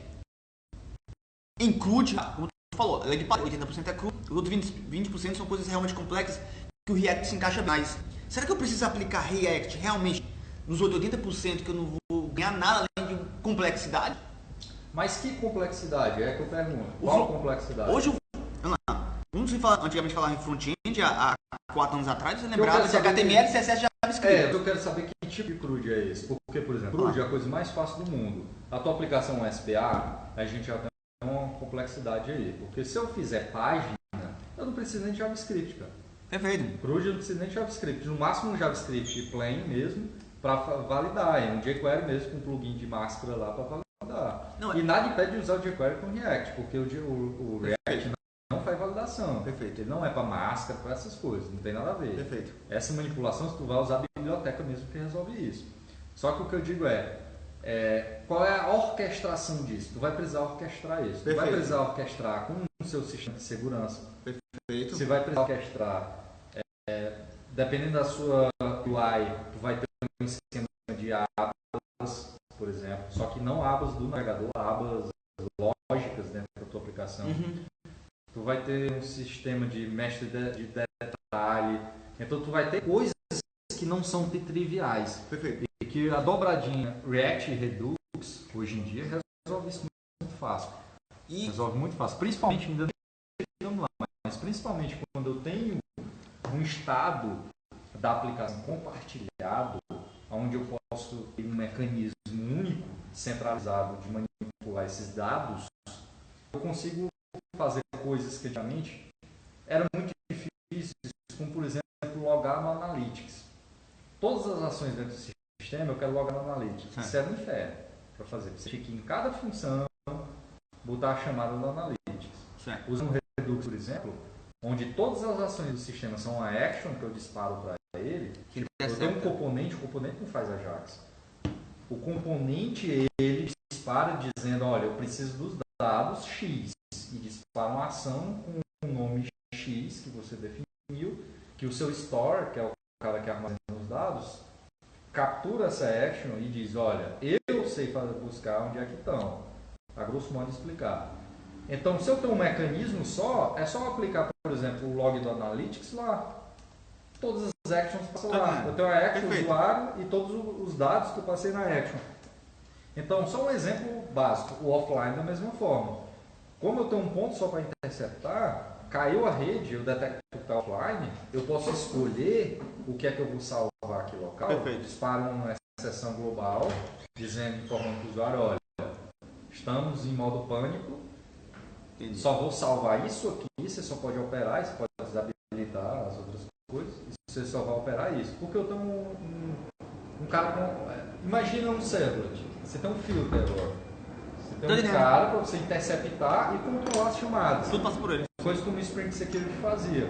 [SPEAKER 2] em CRUD? Como tu falou, ele 80% é CRUD, os outros 20% são coisas realmente complexas que o React se encaixa mais. Será que eu preciso aplicar React realmente nos outros 80% que eu não vou ganhar nada além de complexidade?
[SPEAKER 1] Mas que complexidade? É que eu pergunto. Qual complexidade?
[SPEAKER 2] Hoje, antigamente falava em front-end, há 4 anos atrás, você lembrava de HTML, CSS e JavaScript.
[SPEAKER 1] Eu quero saber que tipo de CRUD é esse. Porque, por exemplo, CRUD é a coisa mais fácil do mundo. A tua aplicação SPA, a gente já tem uma complexidade aí. Porque se eu fizer página, eu não preciso nem de JavaScript, cara.
[SPEAKER 2] Perfeito.
[SPEAKER 1] CRUD eu não preciso nem de JavaScript. No máximo um JavaScript plain mesmo, para validar. É um jQuery mesmo, com um plugin de máscara lá para validar.
[SPEAKER 2] Não,
[SPEAKER 1] e nada impede de usar o jQuery com React, porque o React não faz validação.
[SPEAKER 2] Perfeito.
[SPEAKER 1] Ele não é para máscara, para essas coisas, não tem nada a ver.
[SPEAKER 2] Perfeito.
[SPEAKER 1] Essa manipulação, se tu vai usar a biblioteca mesmo que resolve isso. Só que o que eu digo qual é a orquestração disso? Tu vai precisar orquestrar isso.
[SPEAKER 2] Perfeito.
[SPEAKER 1] Tu vai precisar orquestrar com o seu sistema de segurança.
[SPEAKER 2] Perfeito.
[SPEAKER 1] Você vai precisar orquestrar, dependendo da sua UI, tu vai ter um sistema de abas, por exemplo, só que não abas do navegador, abas lógicas dentro da tua aplicação. Tu vai ter um sistema de mestre de detalhe, então tu vai ter coisas que não são triviais.
[SPEAKER 2] Perfeito.
[SPEAKER 1] E que a dobradinha React e Redux, hoje em dia, resolve isso muito fácil. Resolve muito fácil, principalmente, ainda não chegamos lá, mas principalmente quando eu tenho um estado da aplicação compartilhado, onde eu posso ter um mecanismo único, centralizado, de manipular esses dados, eu consigo fazer coisas que antigamente eram muito difíceis, como por exemplo logar no Analytics. Todas as ações dentro do sistema eu quero logar no Analytics. Isso era um inferno para fazer. Você tinha que ir em cada função botar a chamada do Analytics. Usando o Redux, por exemplo, onde todas as ações do sistema são uma action que eu disparo para ele, eu tenho um componente, o componente não faz Ajax. O componente, ele dispara dizendo, olha, eu preciso dos dados X, e dispara uma ação com o nome X que você definiu, que o seu store, que é o cara que armazena os dados, captura essa action e diz, olha, eu sei buscar onde é que estão, a grosso modo explicar. Então, se eu tenho um mecanismo só, é só aplicar, por exemplo, o log do Analytics lá. Todas as actions passam lá. Eu tenho a action, o usuário e todos os dados que eu passei na action. Então, só um exemplo básico, o offline da mesma forma. Como eu tenho um ponto só para interceptar, caiu a rede, eu detecto que está offline, eu posso escolher o que é que eu vou salvar aqui local.
[SPEAKER 2] Perfeito.
[SPEAKER 1] Disparo uma exceção global, dizendo, informando para o usuário, olha, estamos em modo pânico, só vou salvar isso aqui, você só pode operar, você pode desabilitar as outras coisas, e você só vai operar isso. Porque eu tenho um cara com... Imagina um servlet, você tem um filter agora. Você tem um cara para você interceptar e controlar as chamadas.
[SPEAKER 2] Tudo passa por ele.
[SPEAKER 1] Coisa que o Spring Security fazia.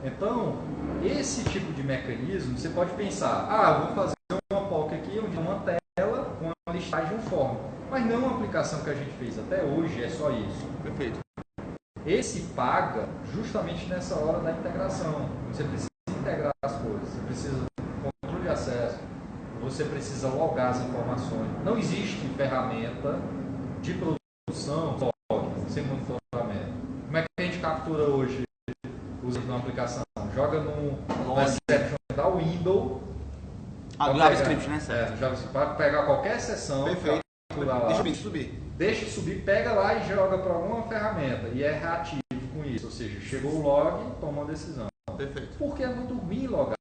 [SPEAKER 1] Então, esse tipo de mecanismo, você pode pensar, eu vou fazer uma POC aqui, onde tem uma tela com uma listagem uniforme. Mas não uma aplicação que a gente fez até hoje, é só isso.
[SPEAKER 2] Perfeito.
[SPEAKER 1] Esse paga justamente nessa hora da integração. Você precisa integrar as coisas, você precisa de controle de acesso, você precisa logar as informações. Não existe ferramenta de produção sem monitoramento. Como é que a gente captura hoje usa uma aplicação? Joga no exception da Windows.
[SPEAKER 2] JavaScript, né?
[SPEAKER 1] JavaScript, para pegar qualquer exceção.
[SPEAKER 2] Perfeito.
[SPEAKER 1] Lá,
[SPEAKER 2] Deixa
[SPEAKER 1] subir, pega lá e joga para alguma ferramenta e é reativo com isso, ou seja, chegou o log, toma uma decisão.
[SPEAKER 2] Perfeito.
[SPEAKER 1] Porque é muito ruim logar.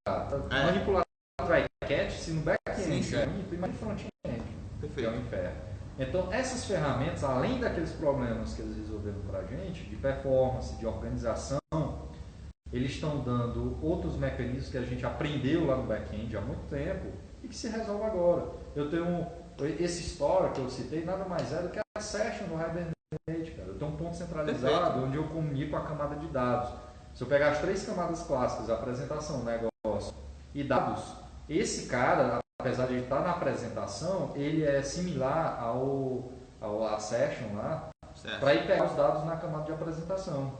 [SPEAKER 1] Manipular try catch, se no back-end é ruim, tu imagina front-end, que é um inferno. Então, essas ferramentas, além daqueles problemas que eles resolveram para a gente, de performance, de organização, eles estão dando outros mecanismos que a gente aprendeu lá no back-end há muito tempo e que se resolve agora. Eu tenho esse store que eu citei, nada mais é do que a session no Hibernate, cara. Eu tenho um ponto centralizado onde eu comunico a camada de dados. Se eu pegar as 3 camadas clássicas, apresentação, negócio e dados, esse cara, apesar de estar na apresentação, ele é similar à session lá, para ir pegar os dados na camada de apresentação,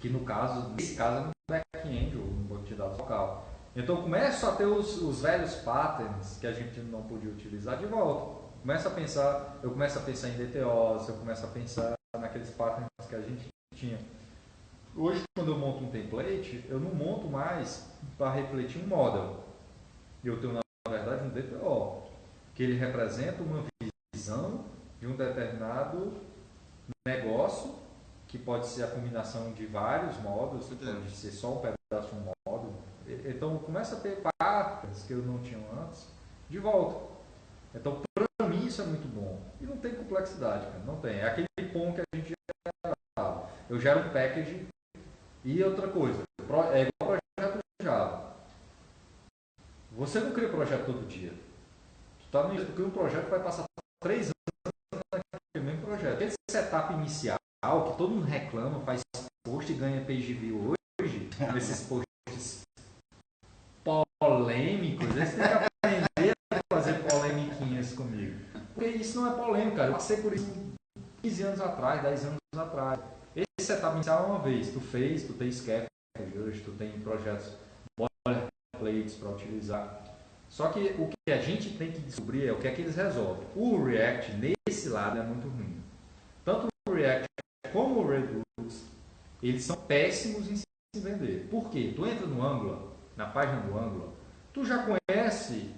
[SPEAKER 1] que nesse caso é no back-end, ou no banco de dados local. Então eu começo a ter os velhos patterns que a gente não podia utilizar de volta. Eu começo a pensar em DTOs, eu começo a pensar naqueles patterns que a gente tinha. Hoje, quando eu monto um template, eu não monto mais para refletir um model. Eu tenho, na verdade, um DTO, que ele representa uma visão de um determinado negócio, que pode ser a combinação de vários módulos, pode ser só um pedaço de um módulo. Então, começa a ter patterns que eu não tinha antes de volta. Então, para mim, isso é muito bom. E não tem complexidade, cara. Não tem. É aquele POM que a gente gerava. Eu gero um package e outra coisa. É igual projeto Java. Você não cria projeto todo dia. Tu cria um projeto que vai passar 3 anos naquele mesmo projeto. Aquele setup inicial, que todo mundo reclama, faz post e ganha page view hoje, nesses posts polêmicos, eles têm que aprender a fazer polemiquinhas comigo. Porque isso não é polêmico, cara. Eu passei por isso 15 anos atrás, 10 anos atrás. Esse setup inicial é uma vez. Tu tem scaffolders, tu tem projetos boilerplates para utilizar. Só que o que a gente tem que descobrir é o que é que eles resolvem. O React, nesse lado, é muito ruim. Tanto o React como o Redux, eles são péssimos em se vender. Por quê? Tu entra no Angular, na página do Angular, tu já conhece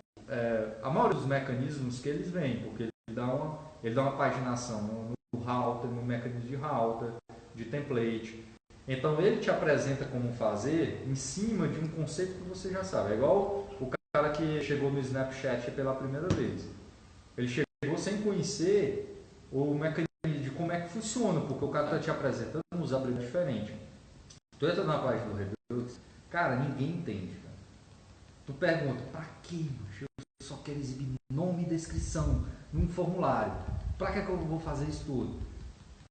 [SPEAKER 1] a maioria dos mecanismos que eles vêm, porque ele dá uma paginação no router, no mecanismo de router, de template. Então ele te apresenta como fazer em cima de um conceito que você já sabe. É igual o cara que chegou no Snapchat pela primeira vez. Ele chegou sem conhecer o mecanismo de como é que funciona, porque o cara está te apresentando um usabilidade diferente. Tu entra na página do Redux, cara, ninguém entende. Cara. Tu pergunta, pra quê? Eu só quero exibir nome e descrição num formulário. Pra que eu vou fazer isso tudo?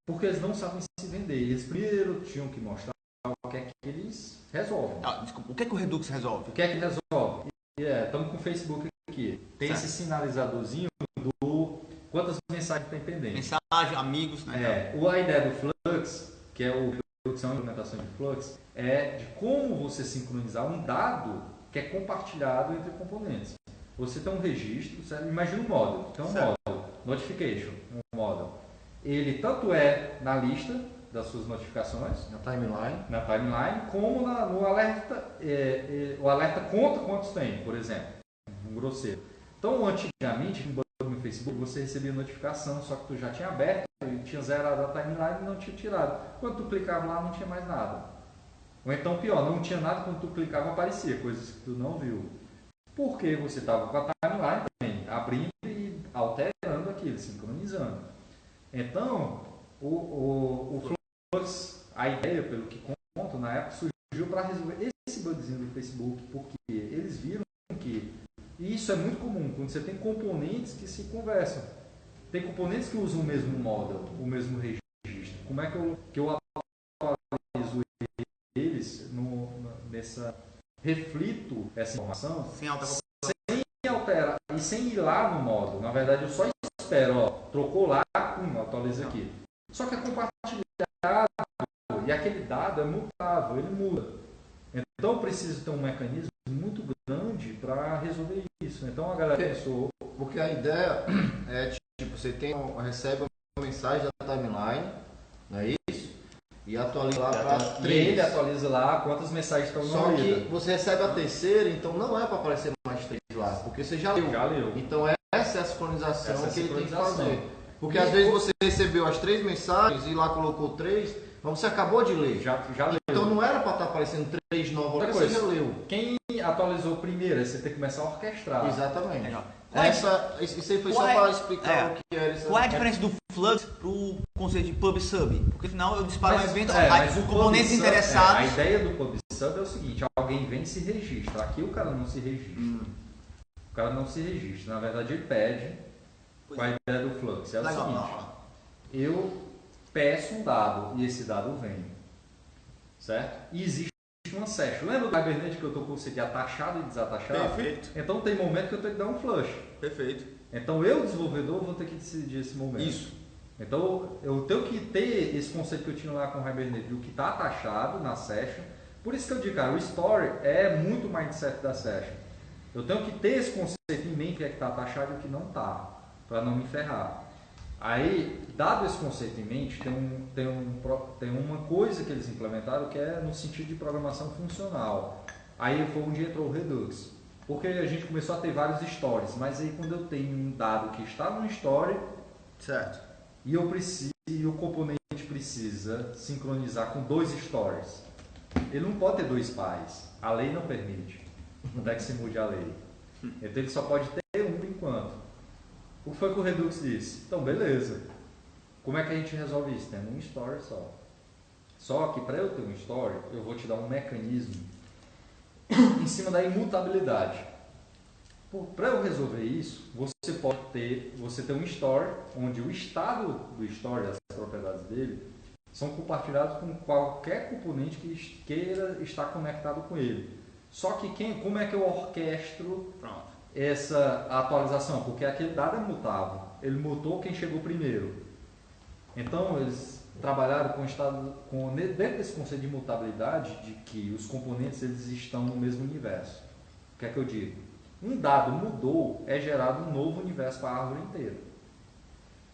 [SPEAKER 1] Porque eles não sabem se vender. Eles primeiro tinham que mostrar o que é que eles resolvem.
[SPEAKER 2] Desculpa, o que é que o Redux resolve?
[SPEAKER 1] O que é que resolve? Estamos com o Facebook aqui. Tem esse sinalizadorzinho do quantas mensagens tem pendente.
[SPEAKER 2] Mensagem, amigos, né?
[SPEAKER 1] A ideia do Flux, que é o Flux, é uma implementação de Flux, é de como você sincronizar um dado que é compartilhado entre componentes. Você tem um registro, imagina um módulo, tem um módulo, notification, um módulo. Ele tanto é na lista das suas notificações,
[SPEAKER 3] na timeline,
[SPEAKER 1] como no alerta. O alerta conta quantos tem, por exemplo, um grosseiro. Então, antigamente, no Facebook, você recebia notificação, só que tu já tinha aberto, e tinha zerado a timeline e não tinha tirado. Quando tu clicava lá, não tinha mais nada. Ou então, pior, não tinha nada, quando tu clicava, aparecia coisas que tu não viu. Porque você estava com a timeline também, abrindo e alterando aquilo, sincronizando. Então, o Flux, a ideia, pelo que conto, na época surgiu para resolver esse bugzinho do Facebook, porque eles viram que isso é muito comum, quando você tem componentes que se conversam. Tem componentes que usam o mesmo model, o mesmo registro. Como é que eu atualizo eles reflito essa informação sem alterar e sem ir lá no módulo? Na verdade, eu só espero, trocou lá, atualiza aqui. Só que é compartilhado e aquele dado é mutável, ele muda. Então eu preciso ter um mecanismo muito grande para resolver isso. Então a galera pensou...
[SPEAKER 3] Porque a ideia é, tipo, você recebe uma mensagem da timeline, não é isso? E atualiza lá para 3.
[SPEAKER 1] E ele atualiza lá quantas mensagens estão
[SPEAKER 3] Só que você recebe a terceira, então não é para aparecer mais 3 lá, porque você já leu. Então essa é a sincronização que ele tem que fazer. Porque às vezes você recebeu as 3 mensagens e lá colocou 3, mas você acabou de ler.
[SPEAKER 1] Já leu.
[SPEAKER 3] Então não era para estar aparecendo 3 novas, você já leu.
[SPEAKER 1] Quem atualizou primeiro, você tem que começar a orquestrar.
[SPEAKER 3] Exatamente. Isso aí foi só para explicar o que era isso.
[SPEAKER 2] Qual é a diferença do Flux para o conceito de pub-sub? Porque afinal eu disparo um evento,
[SPEAKER 1] mas
[SPEAKER 2] os componentes interessados...
[SPEAKER 1] A ideia do pub-sub é o seguinte, alguém vem e se registra. Aqui o cara não se registra. cara não se registra. Na verdade, ele pede com a ideia do Flux. É o seguinte, eu peço um dado e esse dado vem, certo? E existe uma session. Lembra do Hibernate que eu estou com o CD atachado e desatachado?
[SPEAKER 2] Perfeito.
[SPEAKER 1] Então tem momento que eu tenho que dar um flush.
[SPEAKER 2] Perfeito.
[SPEAKER 1] Então eu, desenvolvedor, vou ter que decidir esse momento.
[SPEAKER 2] Isso.
[SPEAKER 1] Então eu tenho que ter esse conceito que eu tinha lá com o Hibernate, do que está atachado na session. Por isso que eu digo, cara, o story é muito mindset da session. Eu tenho que ter esse conceito em mente, o que é que está atachado e o que não está, para não me ferrar. Aí, dado esse conceito em mente, tem uma coisa que eles implementaram que é no sentido de programação funcional. Aí foi onde entrou o Redux. Porque a gente começou a ter vários stories, mas aí quando eu tenho um dado que está no story,
[SPEAKER 2] certo,
[SPEAKER 1] e o componente precisa sincronizar com 2 stories, ele não pode ter 2 pais. A lei não permite. Onde é que se mude a lei? Então ele só pode ter um por enquanto. O que foi que o Redux disse? Então, beleza. Como é que a gente resolve isso? Tendo um story só. Só que para eu ter um story, eu vou te dar um mecanismo em cima da imutabilidade. Para eu resolver isso, você tem um story, onde o estado do story, as propriedades dele, são compartilhados com qualquer componente que queira estar conectado com ele. Só que como é que eu orquestro essa atualização? Porque aquele dado é mutável. Ele mutou quem chegou primeiro. Então eles trabalharam dentro desse conceito de mutabilidade, de que os componentes eles estão no mesmo universo. O que é que eu digo? Um dado mudou, é gerado um novo universo para a árvore inteira.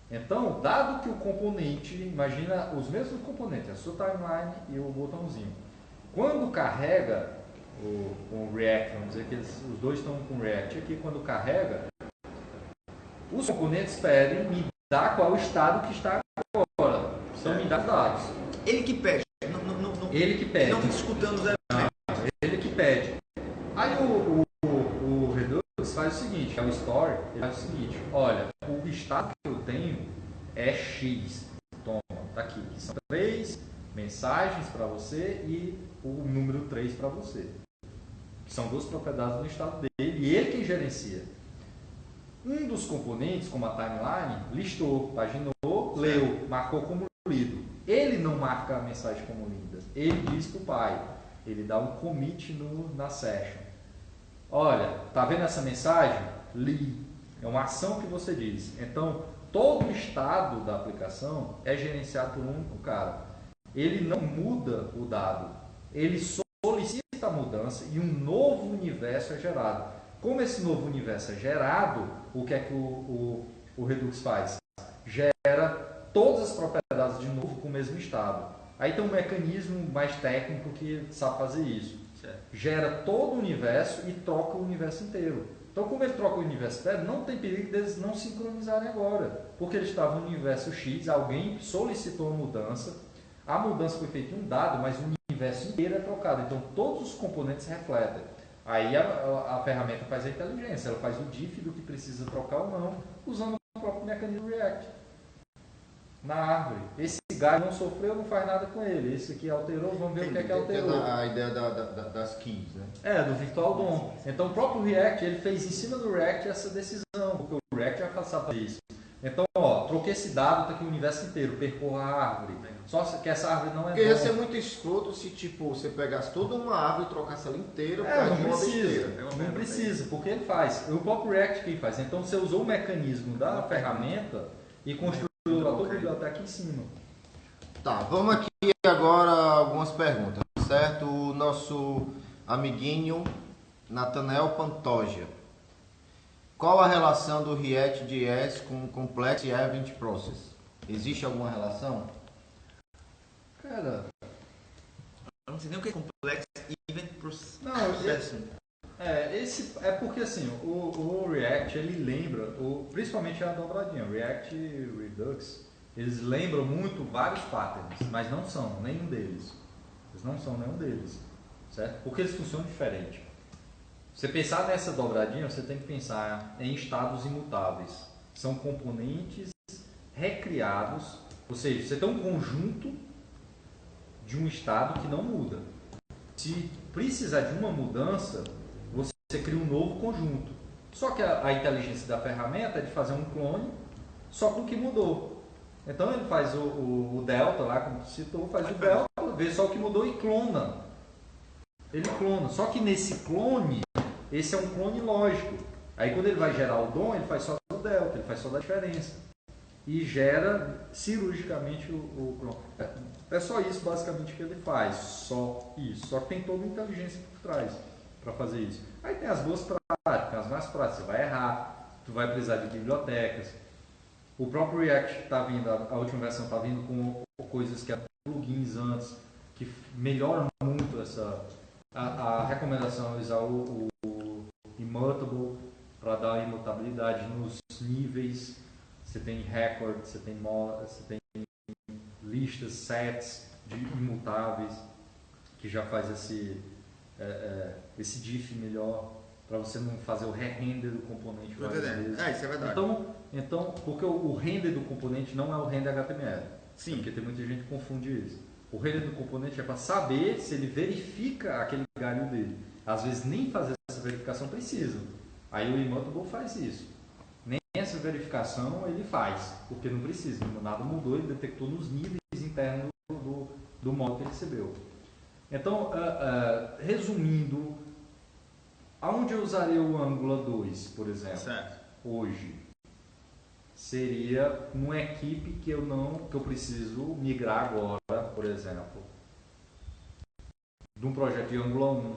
[SPEAKER 1] Então, dado que o componente, imagina os mesmos componentes, a sua timeline e o botãozinho. Quando carrega o React, vamos dizer que os dois estão com o React aqui, quando carrega, os componentes pedem, me dá qual é o estado que está agora. Então me dá os dados.
[SPEAKER 2] Ele que pede.
[SPEAKER 1] Ele que pede.
[SPEAKER 2] Não fica escutando os
[SPEAKER 1] ele que pede. Aí o Redux faz o seguinte, é o story, ele faz o seguinte, olha, o estado que eu tenho é X. Toma, tá aqui. São 3 mensagens para você e o número 3 para você. Que são 2 propriedades do estado dele e ele quem gerencia. Um dos componentes, como a timeline, listou, paginou, leu, marcou como lido. Ele não marca a mensagem como lida. Ele diz para o pai. Ele dá um commit na session. Olha, tá vendo essa mensagem? Li. É uma ação que você diz. Então, todo o estado da aplicação é gerenciado por um único cara. Ele não muda o dado. Ele solicita a mudança e um novo universo é gerado. Como esse novo universo é gerado, o que é que o Redux faz? Gera todas as propriedades de novo com o mesmo estado. Aí tem um mecanismo mais técnico que sabe fazer isso. Certo. Gera todo o universo e troca o universo inteiro. Então, como ele troca o universo inteiro, não tem perigo deles não sincronizarem agora. Porque eles estavam no universo X, alguém solicitou uma mudança, a mudança foi feita em um dado, mas o universo inteiro é trocado. Então, todos os componentes refletem. Aí a ferramenta faz a inteligência, ela faz o diff do que precisa trocar ou não, usando o próprio mecanismo React. Na árvore. Esse galho não sofreu, não faz nada com ele. Esse aqui alterou, vamos ver o que é que alterou.
[SPEAKER 3] A ideia das keys, né?
[SPEAKER 1] É, do Virtual DOM. Então o próprio React, ele fez em cima do React essa decisão, porque o React já fazer isso. Então, ó, troquei esse dado, tá aqui o universo inteiro, percorra a árvore. Só que essa árvore não é
[SPEAKER 3] porque ia ser muito escroto se tipo, você pegasse toda uma árvore e trocasse ela inteira.
[SPEAKER 1] Não precisa, porque ele faz. O próprio React quem faz. Então você usou o mecanismo da ferramenta e construiu a tua biblioteca em cima.
[SPEAKER 3] Tá, vamos aqui agora algumas perguntas, certo? O nosso amiguinho Nathanael Pantoja. Qual a relação do React.js com o Complex Event Process? Existe alguma relação?
[SPEAKER 1] Cara,
[SPEAKER 2] eu não sei nem o que é Complex Event Process.
[SPEAKER 1] É porque assim, o React ele lembra, principalmente a dobradinha, React e Redux, eles lembram muito vários patterns, mas não são nenhum deles. Eles não são nenhum deles, certo? Porque eles funcionam diferente. Você pensar nessa dobradinha, você tem que pensar em estados imutáveis. São componentes recriados, ou seja, você tem um conjunto de um estado que não muda. Se precisar de uma mudança, você cria um novo conjunto. Só que a inteligência da ferramenta é de fazer um clone só com o que mudou. Então ele faz o delta lá, como tu citou, faz o delta, vê só o que mudou e clona. Ele clona. Só que nesse clone, esse é um clone lógico. Aí quando ele vai gerar o DOM, ele faz só o delta, ele faz só da diferença. E gera cirurgicamente o clone. É só isso basicamente que ele faz. Só isso. Só que tem toda a inteligência por trás para fazer isso. Aí tem as boas práticas, as mais práticas. Você vai errar, tu vai precisar de bibliotecas. O próprio React está vindo, a última versão está vindo com coisas que eram plugins antes, que melhoram muito a recomendação é usar o Immutable para dar imutabilidade nos níveis. Você tem record, você tem listas, sets de imutáveis, que já faz esse diff melhor, para você não fazer o re-render do componente várias vezes.
[SPEAKER 2] Isso é verdade.
[SPEAKER 1] Então, porque o render do componente não é o render HTML.
[SPEAKER 2] Sim.
[SPEAKER 1] Porque tem muita gente que confunde isso. O render do componente é para saber se ele verifica aquele galho dele. Às vezes nem fazer essa verificação precisa. Aí o Immutable faz isso. Nem essa verificação ele faz, porque não precisa. Nada mudou, ele detectou nos níveis internos do modo que ele recebeu. Então, resumindo, aonde eu usaria o Angular 2, por exemplo,
[SPEAKER 2] certo.
[SPEAKER 1] hoje? Seria numa equipe que eu preciso migrar agora, por exemplo, de um projeto de Angular 1.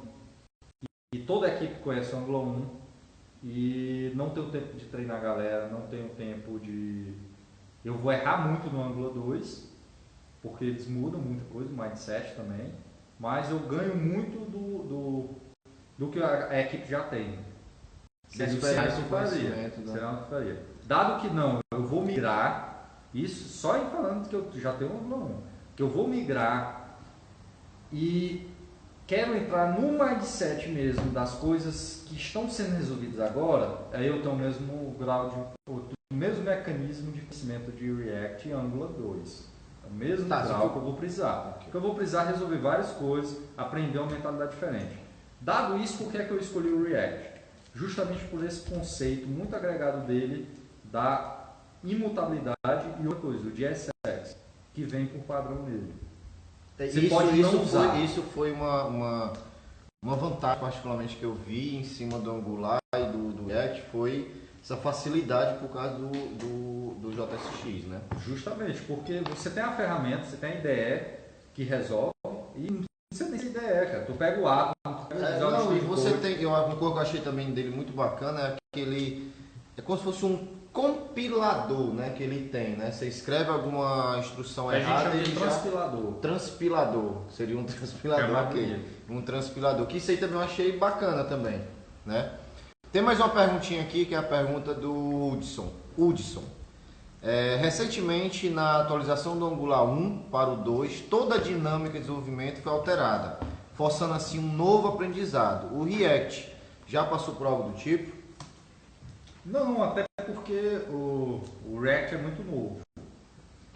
[SPEAKER 1] E toda a equipe conhece o Angular 1 e não tenho tempo de treinar a galera, não tenho tempo de... Eu vou errar muito no Angular 2, porque eles mudam muita coisa, o mindset também, mas eu ganho muito do que a equipe já tem. Seria o cenário que eu faria. Dado que não, eu vou migrar, isso só em falando que eu já tenho um Angular 1, que eu vou migrar e quero entrar no mindset mesmo das coisas que estão sendo resolvidas agora, aí eu tenho o mesmo grau o mesmo mecanismo de conhecimento de React e Angular 2. É o mesmo grau que eu vou precisar. Porque eu vou precisar resolver várias coisas, aprender uma mentalidade diferente. Dado isso, por que é que eu escolhi o React? Justamente por esse conceito muito agregado dele da imutabilidade e outra coisa, o JSX, que vem por padrão nele.
[SPEAKER 3] Isso foi uma vantagem particularmente que eu vi em cima do Angular e do React, foi essa facilidade por causa do JSX, né?
[SPEAKER 1] Justamente, porque você tem a ferramenta, você tem a IDE que resolve e você tem essa IDE, cara. Tu pega o Atom, tu pega o
[SPEAKER 3] não, e você tem, uma coisa que eu achei também dele muito bacana é que ele é como se fosse um compilador, né, que ele tem, né? Você escreve alguma instrução errada e ele transpilador, seria um transpilador aqui, um transpilador, que isso aí também eu achei bacana também, né? Tem mais uma perguntinha aqui, que é a pergunta do Hudson. Recentemente, na atualização do Angular 1 para o 2, toda a dinâmica de desenvolvimento foi alterada, forçando assim um novo aprendizado. O React já passou por algo do tipo?
[SPEAKER 1] Não, até porque o React é muito novo.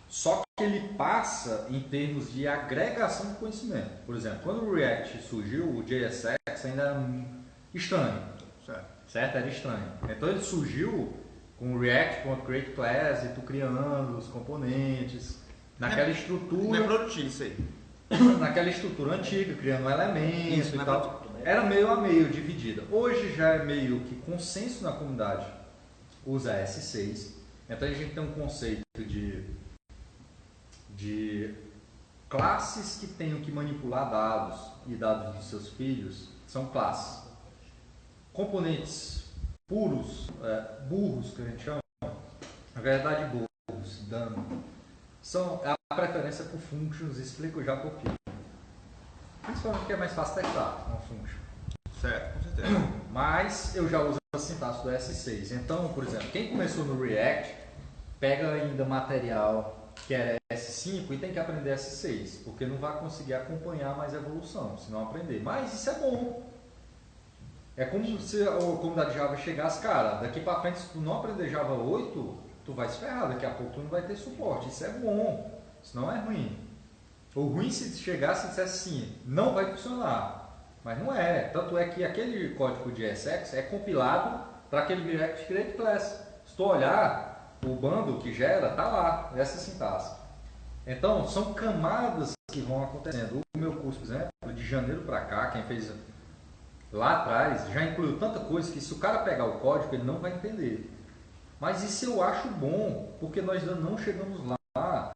[SPEAKER 1] Só que ele passa em termos de agregação de conhecimento. Por exemplo, quando o React surgiu, o JSX ainda era estranho. Certo? Era estranho. Então ele surgiu com o React.create class e tu criando os componentes, naquela estrutura...
[SPEAKER 2] Não é produtivo isso aí.
[SPEAKER 1] Naquela estrutura antiga, criando elementos e tal. Era meio a meio dividida. Hoje já é meio que consenso na comunidade usa S6. Então a gente tem um conceito de classes que tenham que manipular dados e dados dos seus filhos são classes. Componentes puros, burros que a gente chama, na verdade burros, são a preferência por functions, explico já por quê. Principalmente porque é mais fácil testar uma function.
[SPEAKER 2] Certo, com certeza.
[SPEAKER 1] Mas eu já uso a sintaxe do S6. Então, por exemplo, quem começou no React, pega ainda material que era S5 e tem que aprender S6, porque não vai conseguir acompanhar mais a evolução, se não aprender. Mas isso é bom. É como se a comunidade Java chegasse, cara, daqui para frente, se tu não aprender Java 8, tu vai se ferrar, daqui a pouco tu não vai ter suporte. Isso é bom, isso não é ruim. O ruim se chegasse e dissesse assim, não vai funcionar. Mas não é. Tanto é que aquele código de JSX é compilado para aquele React Create Class. Se tu olhar, o bando que gera tá lá, essa sintaxe. Então, são camadas que vão acontecendo. O meu curso, por exemplo, de janeiro para cá, quem fez lá atrás, já incluiu tanta coisa que se o cara pegar o código, ele não vai entender. Mas isso eu acho bom, porque nós ainda não chegamos lá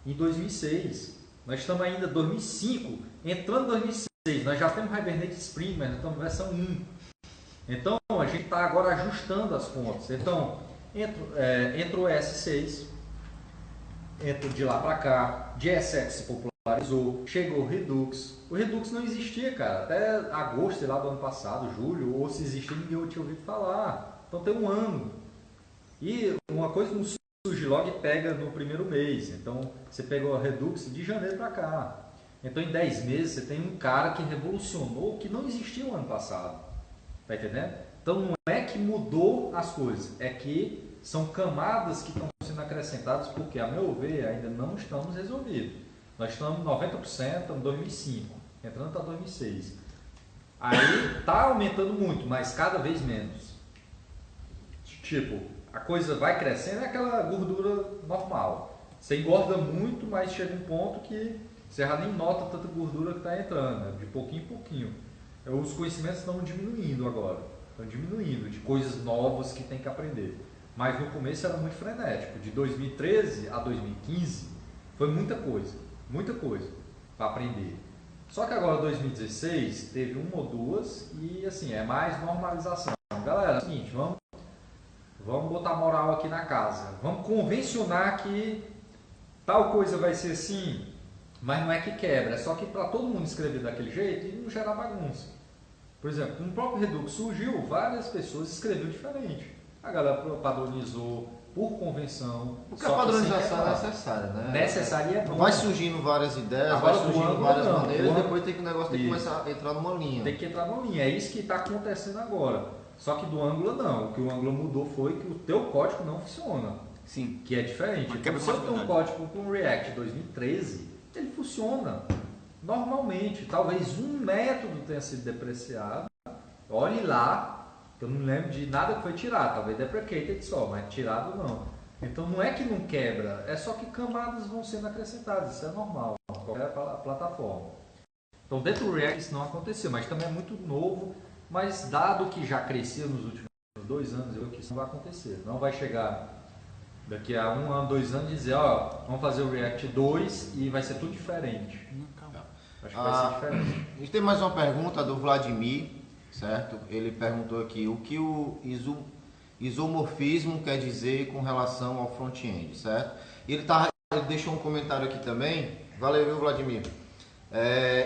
[SPEAKER 1] em 2006. Nós estamos ainda em 2005, entrando em 2006. Nós já temos Hibernate Spring, mas nós estamos na versão 1. Então, a gente está agora ajustando as fontes. Então, entra o ES6, entra de lá para cá, JSX se popularizou, chegou o Redux. O Redux não existia, cara, até agosto, sei lá, do ano passado, julho, ou se existia, ninguém tinha ouvido falar. Então tem um ano. E uma coisa no Surgilog pega no primeiro mês. Então você pegou o Redux de janeiro para cá. Então em 10 meses você tem um cara que revolucionou o que não existia o ano passado. Tá entendendo? Então não é que mudou as coisas, é que são camadas que estão sendo acrescentadas porque, a meu ver, ainda não estamos resolvidos. Nós estamos 90% em 2005, entrando para 2006. Aí está aumentando muito, mas cada vez menos. Tipo, a coisa vai crescendo, é aquela gordura normal. Você engorda muito, mas chega um ponto que você já nem nota tanta gordura que está entrando, né? De pouquinho em pouquinho. Os conhecimentos estão diminuindo agora, estão diminuindo de coisas novas que tem que aprender. Mas no começo era muito frenético, de 2013 a 2015 foi muita coisa para aprender. Só que agora 2016 teve uma ou duas e assim, é mais normalização. Galera, é o seguinte, vamos botar moral aqui na casa, vamos convencionar que tal coisa vai ser assim, mas não é que quebra, é só que para todo mundo escrever daquele jeito e não gerar bagunça. Por exemplo, no próprio Redux surgiu, várias pessoas escreveram diferente. A galera padronizou por convenção.
[SPEAKER 3] Porque a padronização é necessária, né?
[SPEAKER 1] Necessária e é bom.
[SPEAKER 3] Vai surgindo várias ideias,
[SPEAKER 1] agora,
[SPEAKER 3] vai surgindo várias maneiras,
[SPEAKER 1] e
[SPEAKER 3] depois tem que o negócio tem que começar a entrar numa linha.
[SPEAKER 1] Tem que entrar numa linha, é isso que está acontecendo agora. Só que do Angular não, o que o Angular mudou foi que o teu código não funciona.
[SPEAKER 2] Sim.
[SPEAKER 1] Que é diferente. Então, se eu tenho um código com React 2013, ele funciona normalmente. Talvez um método tenha sido depreciado. Olhe lá, eu não lembro de nada que foi tirado, talvez deprecated só, mas tirado não. Então não é que não quebra, é só que camadas vão sendo acrescentadas, isso é normal, em qualquer plataforma. Então dentro do React isso não aconteceu, mas também é muito novo, mas dado que já cresceu nos últimos 2 anos, eu que isso não vai acontecer. Não vai chegar daqui a 1 ano, 2 anos e dizer, ó, vamos fazer o React 2 e vai ser tudo diferente. Acho que vai ser diferente.
[SPEAKER 3] A gente tem mais uma pergunta do Vladimir, certo? Ele perguntou aqui, o que o isomorfismo quer dizer com relação ao front-end, certo? E ele deixou um comentário aqui também, valeu, viu, Vladimir?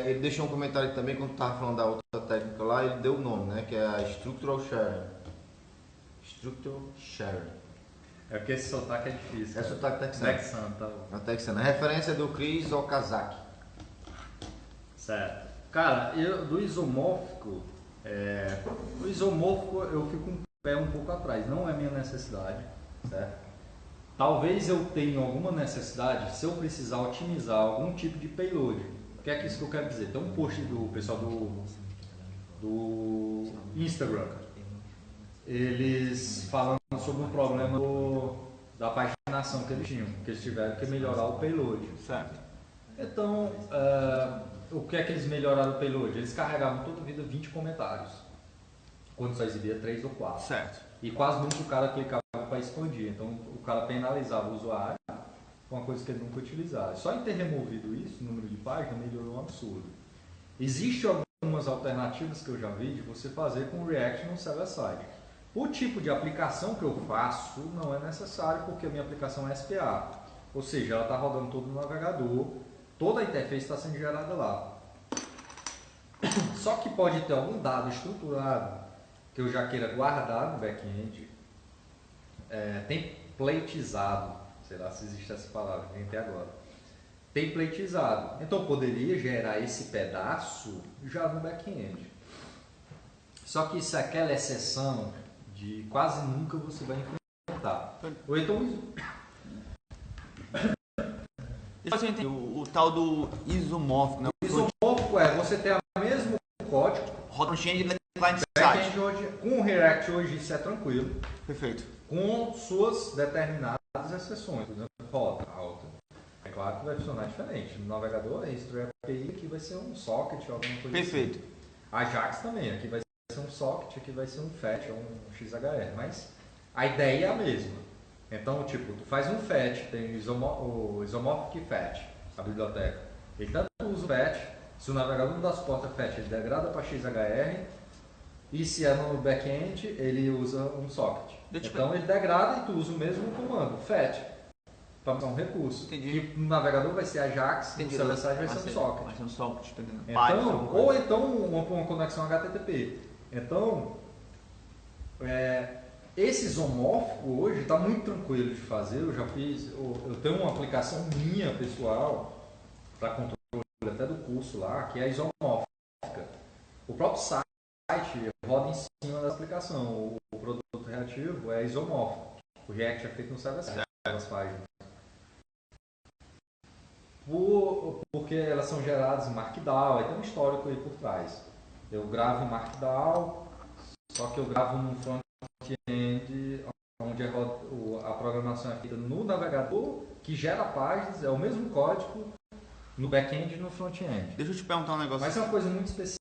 [SPEAKER 3] Ele deixou um comentário aqui também, quando estava falando da outra técnica lá, ele deu o nome, né? Que é a Structural Sharing. Structural Sharing.
[SPEAKER 1] É porque esse sotaque é difícil.
[SPEAKER 3] É sotaque texano.
[SPEAKER 1] Texano, tá bom.
[SPEAKER 3] A texana. A referência é do Chris Okazaki.
[SPEAKER 1] Certo. Cara, do isomórfico, o isomórfico eu fico um pé um pouco atrás, não é minha necessidade, certo? Talvez eu tenha alguma necessidade se eu precisar otimizar algum tipo de payload. O que é isso que eu quero dizer? Tem um post do pessoal do Instagram, eles falando sobre um problema da paginação que eles tinham, que eles tiveram que melhorar o payload.
[SPEAKER 2] Certo.
[SPEAKER 1] Então, o que é que eles melhoraram o payload? Eles carregavam toda a vida 20 comentários, quando só exibia 3 ou 4.
[SPEAKER 2] Certo.
[SPEAKER 1] E quase nunca o cara clicava para expandir, então o cara penalizava o usuário, uma coisa que ele nunca utilizava. Só em ter removido isso, o número de páginas melhorou um absurdo. Existem algumas alternativas que eu já vi de você fazer com o React no server-side. O tipo de aplicação que eu faço não é necessário, porque a minha aplicação é SPA, ou seja, ela está rodando todo no navegador, toda a interface está sendo gerada lá. Só que pode ter algum dado estruturado que eu já queira guardar no back-end, templatizado, sei lá se existe essa palavra, nem até agora. Templatizado. Então eu poderia gerar esse pedaço já no back-end. Só que isso é aquela exceção de quase nunca você vai enfrentar. Ou então
[SPEAKER 2] Deixa eu entender, o tal do isomórfico, né?
[SPEAKER 1] o isomórfico você tem o mesmo código,
[SPEAKER 2] Roda no front-end client
[SPEAKER 1] Back-end
[SPEAKER 2] side.
[SPEAKER 1] hoje, com o React hoje isso é tranquilo,
[SPEAKER 2] Perfeito.
[SPEAKER 1] com suas determinadas exceções, por exemplo, rota alta. É claro que vai funcionar diferente. No navegador, History API aqui vai ser um socket, alguma coisa
[SPEAKER 2] Perfeito.
[SPEAKER 1] assim. Ajax também, aqui vai ser um socket, aqui vai ser um fetch ou um XHR, mas a ideia é a mesma. Então, tipo, tu faz um fetch, tem o isomorphic fetch, a biblioteca. Ele tanto usa o fetch, se o navegador não dá suporte a fetch, ele degrada para XHR, e se é no back-end, ele usa um socket. Então ele degrada e tu usa o mesmo comando, fetch, para usar um recurso.
[SPEAKER 2] Entendi.
[SPEAKER 1] E no navegador vai ser Ajax, no server-side vai ser um socket.
[SPEAKER 2] Vai ser um socket, tá entendendo?
[SPEAKER 1] Então, ou então uma conexão HTTP. Então, esse isomórfico hoje está muito tranquilo de fazer. Eu já fiz, eu tenho uma aplicação minha pessoal para controle até do curso lá, que é isomórfica. O próprio site roda em cima da aplicação. O produto reativo é isomórfico. O React é feito no server-side, as páginas. Porque elas são geradas em Markdown, aí tem um histórico aí por trás. Eu gravo em Markdown, só que eu gravo num front-end onde a programação é feita no navegador, que gera páginas, é o mesmo código no back-end e no front-end.
[SPEAKER 2] Deixa eu te perguntar um negócio.
[SPEAKER 1] Mas é uma coisa muito específica.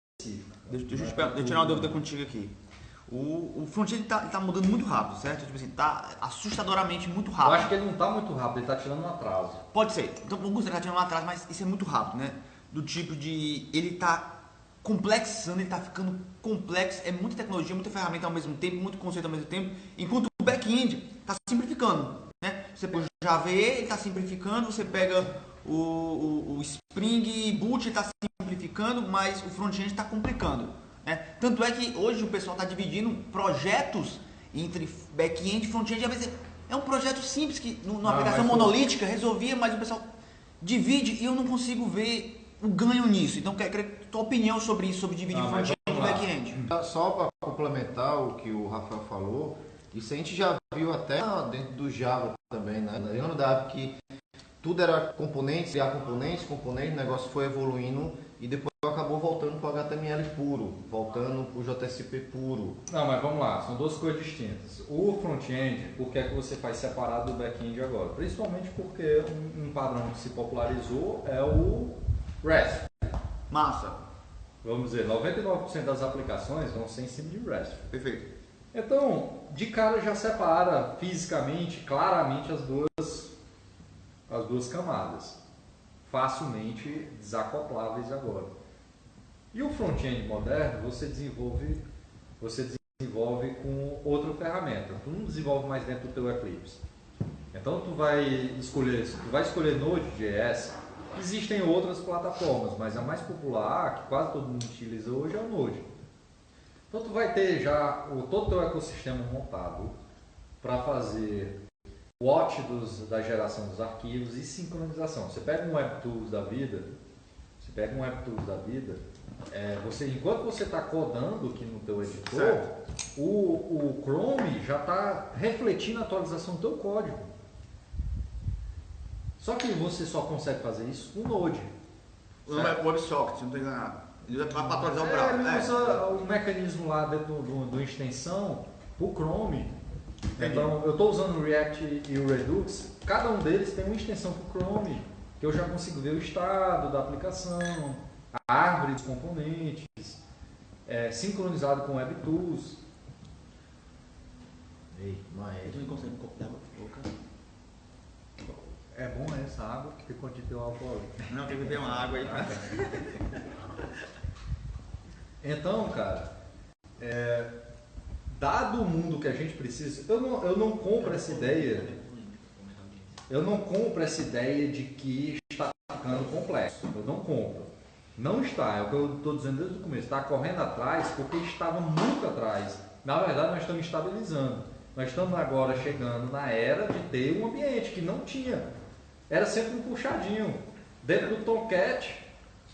[SPEAKER 2] Deixa eu tirar uma dúvida contigo aqui. O front-end tá mudando muito rápido, certo? Tipo assim, tá assustadoramente muito rápido.
[SPEAKER 1] Eu acho que ele não está muito rápido, ele está tirando um atraso.
[SPEAKER 2] Pode ser. Então vamos considerar que tá tirando um atraso, mas isso é muito rápido, né? Do tipo de... Ele tá complexando, ele tá ficando complexo. É muita tecnologia, muita ferramenta ao mesmo tempo, muito conceito ao mesmo tempo. Enquanto o back-end tá simplificando, né? Você pega o Java, ele tá simplificando. Você pega o Spring Boot, ele tá simplificando, mas o front-end tá complicando. Tanto é que hoje o pessoal está dividindo projetos entre back-end e front-end. Às vezes é um projeto simples que numa aplicação monolítica resolvia, mas o pessoal divide e eu não consigo ver o ganho nisso. Então, quero tua opinião sobre isso, sobre dividir front-end e back-end.
[SPEAKER 3] Só para complementar o que o Rafael falou, isso a gente já viu até dentro do Java também, né? Lembra da época que tudo era componentes, criar componentes, o negócio foi evoluindo e depois acabou voltando para o HTML puro, voltando para o JSP puro.
[SPEAKER 1] Não, mas vamos lá, são duas coisas distintas. O front-end, por que é que você faz separado do back-end agora? Principalmente porque um padrão que se popularizou é o REST.
[SPEAKER 2] Massa.
[SPEAKER 1] Vamos dizer, 99% das aplicações vão ser em cima de REST.
[SPEAKER 2] Perfeito.
[SPEAKER 1] Então, de cara já separa fisicamente, claramente as duas camadas. Facilmente desacopláveis agora. E o front-end moderno você desenvolve com outra ferramenta. Tu não desenvolve mais dentro do teu Eclipse. Então tu vai escolher Node.js. Existem outras plataformas, mas a mais popular, que quase todo mundo utiliza hoje, é o Node. Então tu vai ter já todo o teu ecossistema montado para fazer watch da geração dos arquivos e sincronização. Você pega um WebTools da vida, enquanto você está codando aqui no teu editor, o Chrome já está refletindo a atualização do teu código. Só que você só consegue fazer isso com Node.
[SPEAKER 2] O nome é WebSocket, se não estou enganado. Ele vai para atualizar o browser.
[SPEAKER 1] Ele usa o mecanismo lá dentro do extensão, o Chrome. Então, eu estou usando o React e o Redux, cada um deles tem uma extensão para o Chrome, que eu já consigo ver o estado da aplicação, a árvore dos componentes, sincronizado com WebTools.
[SPEAKER 3] Ei, mas...
[SPEAKER 2] Tu não consegue um copo d'água?
[SPEAKER 1] É bom essa água, porque quando tem o álcool ali.
[SPEAKER 2] Não, tem que beber uma água aí.
[SPEAKER 1] Então, cara, dado o mundo que a gente precisa, eu não compro essa ideia. Eu não compro essa ideia de que está ficando complexo. Eu não compro. Não está, é o que eu estou dizendo desde o começo. Está correndo atrás porque estava muito atrás. Na verdade, nós estamos estabilizando. Nós estamos agora chegando na era de ter um ambiente que não tinha. Era sempre um puxadinho. Dentro do Tomcat,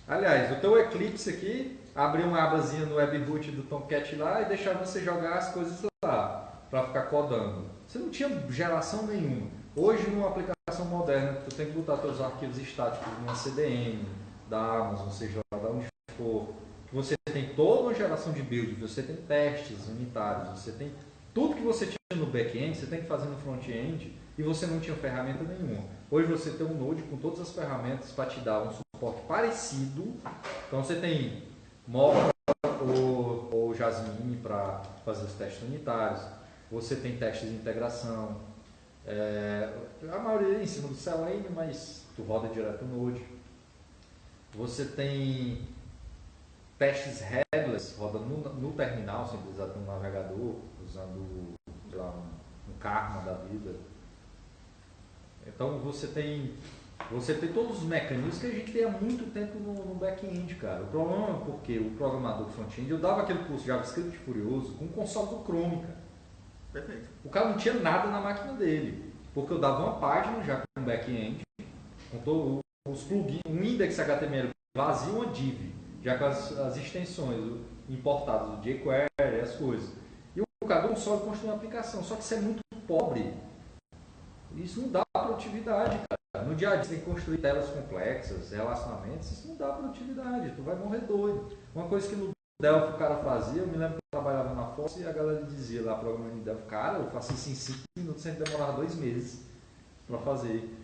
[SPEAKER 1] aliás, o teu Eclipse aqui, abria uma abazinha no webboot do Tomcat lá e deixava você jogar as coisas lá para ficar codando. Você não tinha geração nenhuma. Hoje, numa aplicação moderna, tu tem que botar teus arquivos estáticos numa CDN da Amazon, seja lá de onde for, que você tem toda uma geração de build, você tem testes unitários, você tem tudo que você tinha no back-end, você tem que fazer no front-end e você não tinha ferramenta nenhuma. Hoje você tem um Node com todas as ferramentas para te dar um suporte parecido. Então você tem Mocha ou Jasmine para fazer os testes unitários, você tem testes de integração, a maioria em cima do Selenium, mas tu roda direto no Node. Você tem testes headless rodando no terminal, sem precisar ter um navegador, usando sei lá, um Karma da vida. Então você tem todos os mecanismos que a gente tem há muito tempo no back-end, cara. O problema é porque o programador front-end, eu dava aquele curso de JavaScript Furioso com o console do Chrome, cara.
[SPEAKER 2] Perfeito.
[SPEAKER 1] O cara não tinha nada na máquina dele, porque eu dava uma página já com back-end, com todos os plugins, um index HTML vazio, uma div, já com as extensões importadas do jQuery, as coisas. E o cara do console construiu uma aplicação, só que isso é muito pobre. Isso não dá produtividade, cara. No dia a dia você tem que construir telas complexas, relacionamentos, isso não dá produtividade, tu vai morrer doido. Uma coisa que no Delphi o cara fazia, eu me lembro que eu trabalhava na Fox e a galera dizia lá, programando em Delphi, cara, eu faço isso em 5 minutos, sempre demorava 2 meses para fazer.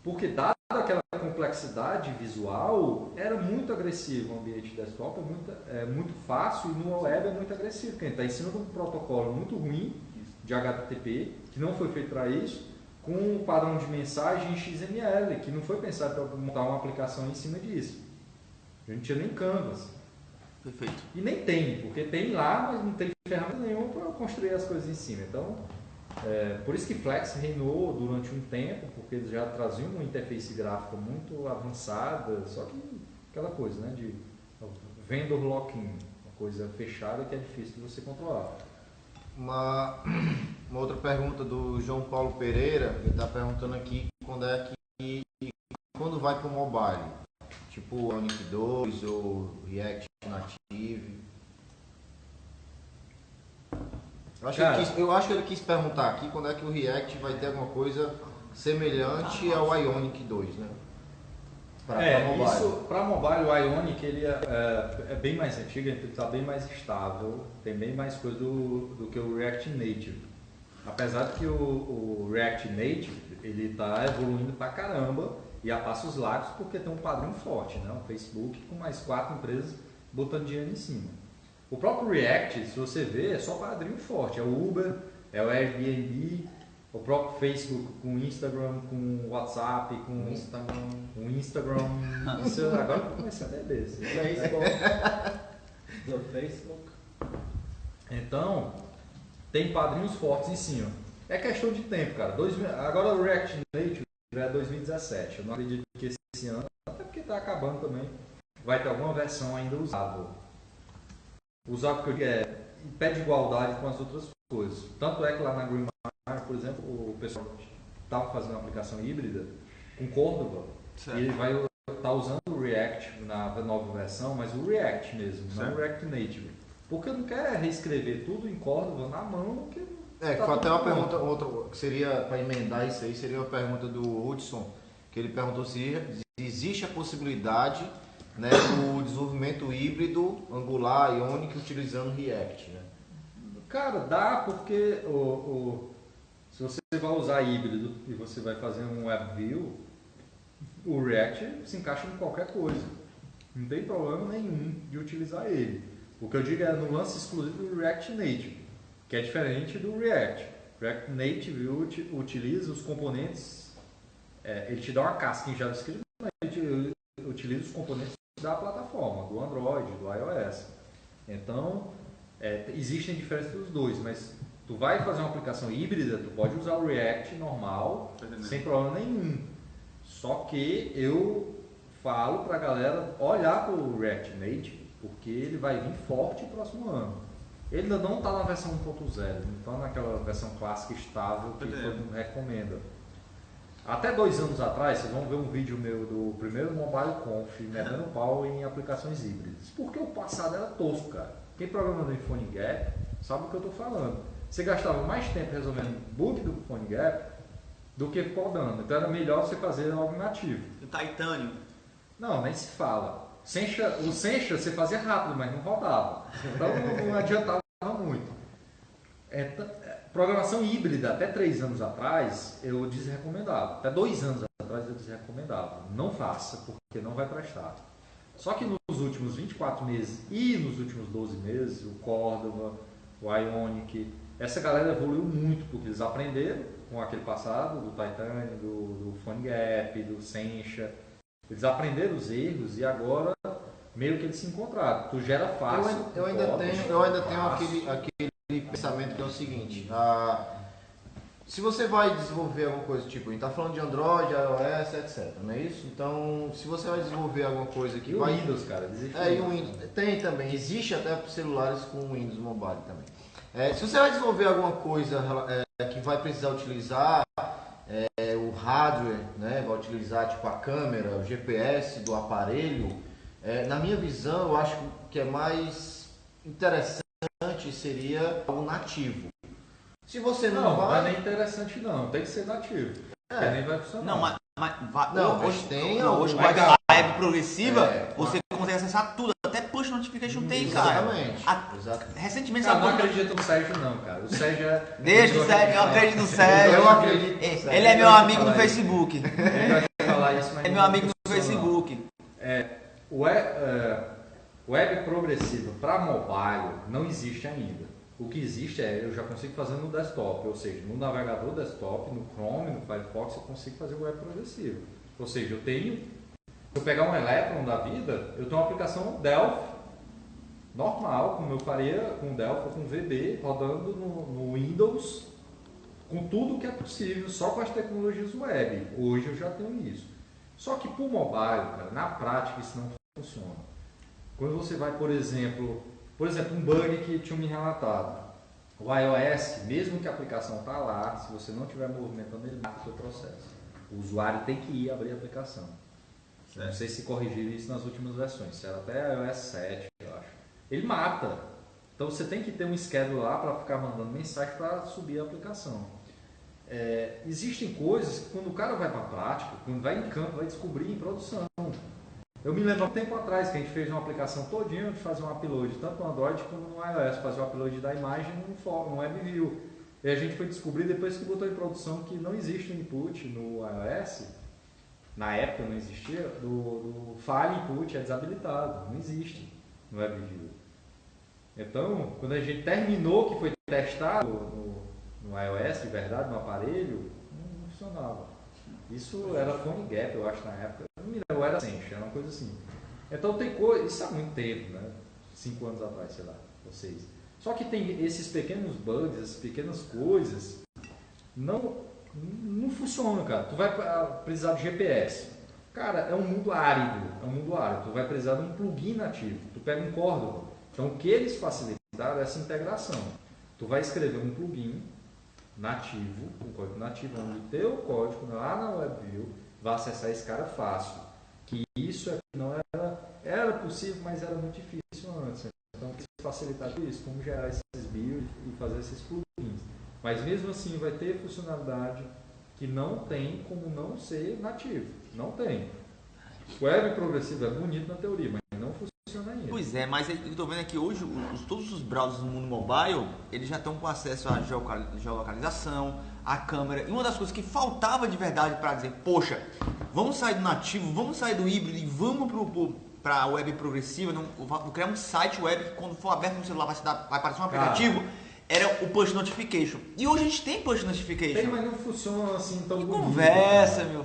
[SPEAKER 1] Porque dada aquela complexidade visual, era muito agressivo o ambiente desktop, é muito fácil, e no web é muito agressivo, porque a gente está em cima de um protocolo muito ruim de HTTP, que não foi feito para isso, com um padrão de mensagem em XML, que não foi pensado para montar uma aplicação em cima disso. A gente tinha nem Canvas.
[SPEAKER 2] Perfeito.
[SPEAKER 1] E nem tem, porque tem lá, mas não tem ferramenta nenhuma para construir as coisas em cima. Então, por isso que Flex reinou durante um tempo, porque eles já traziam uma interface gráfica muito avançada, só que aquela coisa, né, de vendor lock-in, uma coisa fechada que é difícil de você controlar.
[SPEAKER 3] Uma outra pergunta do João Paulo Pereira, ele está perguntando aqui quando vai para o mobile, tipo Ionic 2 ou React Native. Eu acho que ele quis perguntar aqui quando é que o React vai ter alguma coisa semelhante ao Ionic 2, né?
[SPEAKER 1] Para mobile, o Ionic ele é bem mais antigo, ele está bem mais estável, tem bem mais coisa do que o React Native. Apesar de que o React Native ele está evoluindo pra caramba e a passos largos porque tem um padrão forte, né? O Facebook com mais 4 empresas botando dinheiro em cima. O próprio React, se você ver, é só padrinho forte, é o Uber, é o Airbnb, o próprio Facebook com Instagram, com WhatsApp, com Instagram. Isso, agora eu comecei a beber.
[SPEAKER 4] Do Facebook.
[SPEAKER 1] Então, tem padrinhos fortes em cima. É questão de tempo, cara. Agora o React Native é 2017. Eu não acredito que esse ano, até porque está acabando também, vai ter alguma versão ainda usável. Usável que eu digo em pé de igualdade com as outras coisas. Tanto é que lá na Greenmile, por exemplo, o pessoal estava fazendo uma aplicação híbrida com Cordova, certo. E ele vai estar usando o React na nova versão, mas o React mesmo, certo. Não o React Native. Porque não quer reescrever tudo em Cordova na mão.
[SPEAKER 3] Foi até uma pergunta, outra, que seria para emendar isso aí, seria uma pergunta do Hudson, que ele perguntou se existe a possibilidade, né, do desenvolvimento híbrido Angular e Ionic utilizando React, né?
[SPEAKER 1] Cara, dá porque se você vai usar híbrido e você vai fazer um WebView, o React se encaixa em qualquer coisa. Não tem problema nenhum de utilizar ele. O que eu digo é no lance exclusivo do React Native, que é diferente do React. React Native utiliza os componentes, ele te dá uma casca em JavaScript, mas ele utiliza os componentes da plataforma, do Android, do iOS. Então, existem diferenças dos dois, mas tu vai fazer uma aplicação híbrida, tu pode usar o React normal, sem problema nenhum. Só que eu falo pra galera olhar para o React Native, porque ele vai vir forte no próximo ano. Ele ainda não está na versão 1.0, não está naquela versão clássica estável que todo mundo recomenda. Até 2 anos atrás, vocês vão ver um vídeo meu do primeiro Mobile Conf, metendo pau em aplicações híbridas. Porque o passado era tosco, cara. Quem programa no PhoneGap sabe o que eu estou falando. Você gastava mais tempo resolvendo bug do PhoneGap do que codando. Então era melhor você fazer algo nativo.
[SPEAKER 2] O Titanium.
[SPEAKER 1] Não, nem se fala. O Sencha você fazia rápido, mas não rodava. Então não adiantava muito. Programação híbrida, até 3 anos atrás, eu desrecomendava. Até 2 anos atrás eu desrecomendava. Não faça, porque não vai prestar. Só que nos últimos 24 meses e nos últimos 12 meses, o Cordova, o Ionic, essa galera evoluiu muito, porque eles aprenderam com aquele passado do Titanium, do PhoneGap, do Sencha. Eles aprenderam os erros e agora meio que eles se encontraram. Tu gera fácil.
[SPEAKER 3] Eu ainda tenho aquele pensamento que é o seguinte. Se você vai desenvolver alguma coisa, tipo, a gente está falando de Android, iOS, etc, não é isso? Então, se você vai desenvolver alguma coisa que vai...
[SPEAKER 1] o Windows, cara, existe
[SPEAKER 3] e o Windows. Tem também, existe até para celulares com Windows Mobile também. Se você vai desenvolver alguma coisa que vai precisar utilizar o hardware, né, vai utilizar tipo a câmera, o GPS do aparelho, na minha visão, eu acho que é mais interessante seria o nativo. Se você
[SPEAKER 1] não é nem interessante não, tem que ser nativo. Porque nem vai funcionar.
[SPEAKER 2] Hoje com a web progressiva, você consegue acessar tudo, até push notification tem, cara.
[SPEAKER 3] Exatamente.
[SPEAKER 2] Recentemente
[SPEAKER 1] eu não acredito no Sérgio não, cara. O Sérgio
[SPEAKER 2] Deixa o Sérgio, eu acredito no Sérgio.
[SPEAKER 3] Eu acredito no Sérgio.
[SPEAKER 2] Ele é meu amigo no Facebook.
[SPEAKER 1] Ele vai falar isso, mas
[SPEAKER 2] é meu amigo no Facebook.
[SPEAKER 1] Web progressiva para mobile não existe ainda. O que existe eu já consigo fazer no desktop, ou seja, no navegador desktop, no Chrome, no Firefox, eu consigo fazer web progressiva. Ou seja, se eu pegar um Electron da vida, eu tenho uma aplicação Delphi normal, como eu faria com Delphi ou com VB, rodando no Windows, com tudo que é possível, só com as tecnologias web. Hoje eu já tenho isso. Só que para o mobile, cara, na prática isso não funciona. Quando você vai, por exemplo, um bug que tinha me relatado. O iOS, mesmo que a aplicação está lá, se você não estiver movimentando, ele mata o seu processo. O usuário tem que ir abrir a aplicação. Certo. Não sei se corrigiram isso nas últimas versões, se era até iOS 7, eu acho. Ele mata. Então você tem que ter um schedule lá para ficar mandando mensagem para subir a aplicação. Existem coisas que quando o cara vai para a prática, quando vai em campo, vai descobrir em produção. Eu me lembro há um tempo atrás que a gente fez uma aplicação todinha de fazer um upload, tanto no Android como no iOS, fazer o upload da imagem no WebView. E a gente foi descobrir depois que botou em produção que não existe um input no iOS, na época não existia, do file input é desabilitado, não existe no WebView. Então, quando a gente terminou, que foi testado no iOS de verdade, no aparelho, não funcionava. Isso era PhoneGap, eu acho, na época. Não me lembro, era Sencha, era uma coisa assim. Então tem coisa, isso há muito tempo, né? 5 anos atrás, sei lá, ou 6. Só que tem esses pequenos bugs, essas pequenas coisas, não funcionam, cara. Tu vai precisar de GPS. Cara, é um mundo árido, Tu vai precisar de um plugin nativo. Tu pega um Cordova. Então o que eles facilitaram é essa integração. Tu vai escrever um plugin nativo, um código nativo, onde o teu código lá na WebView vai acessar esse cara fácil. Que isso não era possível, mas era muito difícil antes. Então, facilitar isso, como gerar esses BIOS e fazer esses plugins. Mas mesmo assim vai ter funcionalidade que não tem como não ser nativo. Não tem. Web progressivo é bonito na teoria, mas não funciona ainda.
[SPEAKER 2] Pois é, mas eu estou vendo aqui hoje, todos os browsers no mundo mobile, eles já estão com acesso à geolocalização, à câmera. E uma das coisas que faltava de verdade para dizer, poxa, vamos sair do nativo, vamos sair do híbrido e vamos para a web progressiva, vou criar um site web que quando for aberto no celular vai aparecer um aplicativo, era o push notification. E hoje a gente tem push notification.
[SPEAKER 1] Tem, mas não funciona assim tão bonito.
[SPEAKER 2] Conversa, meu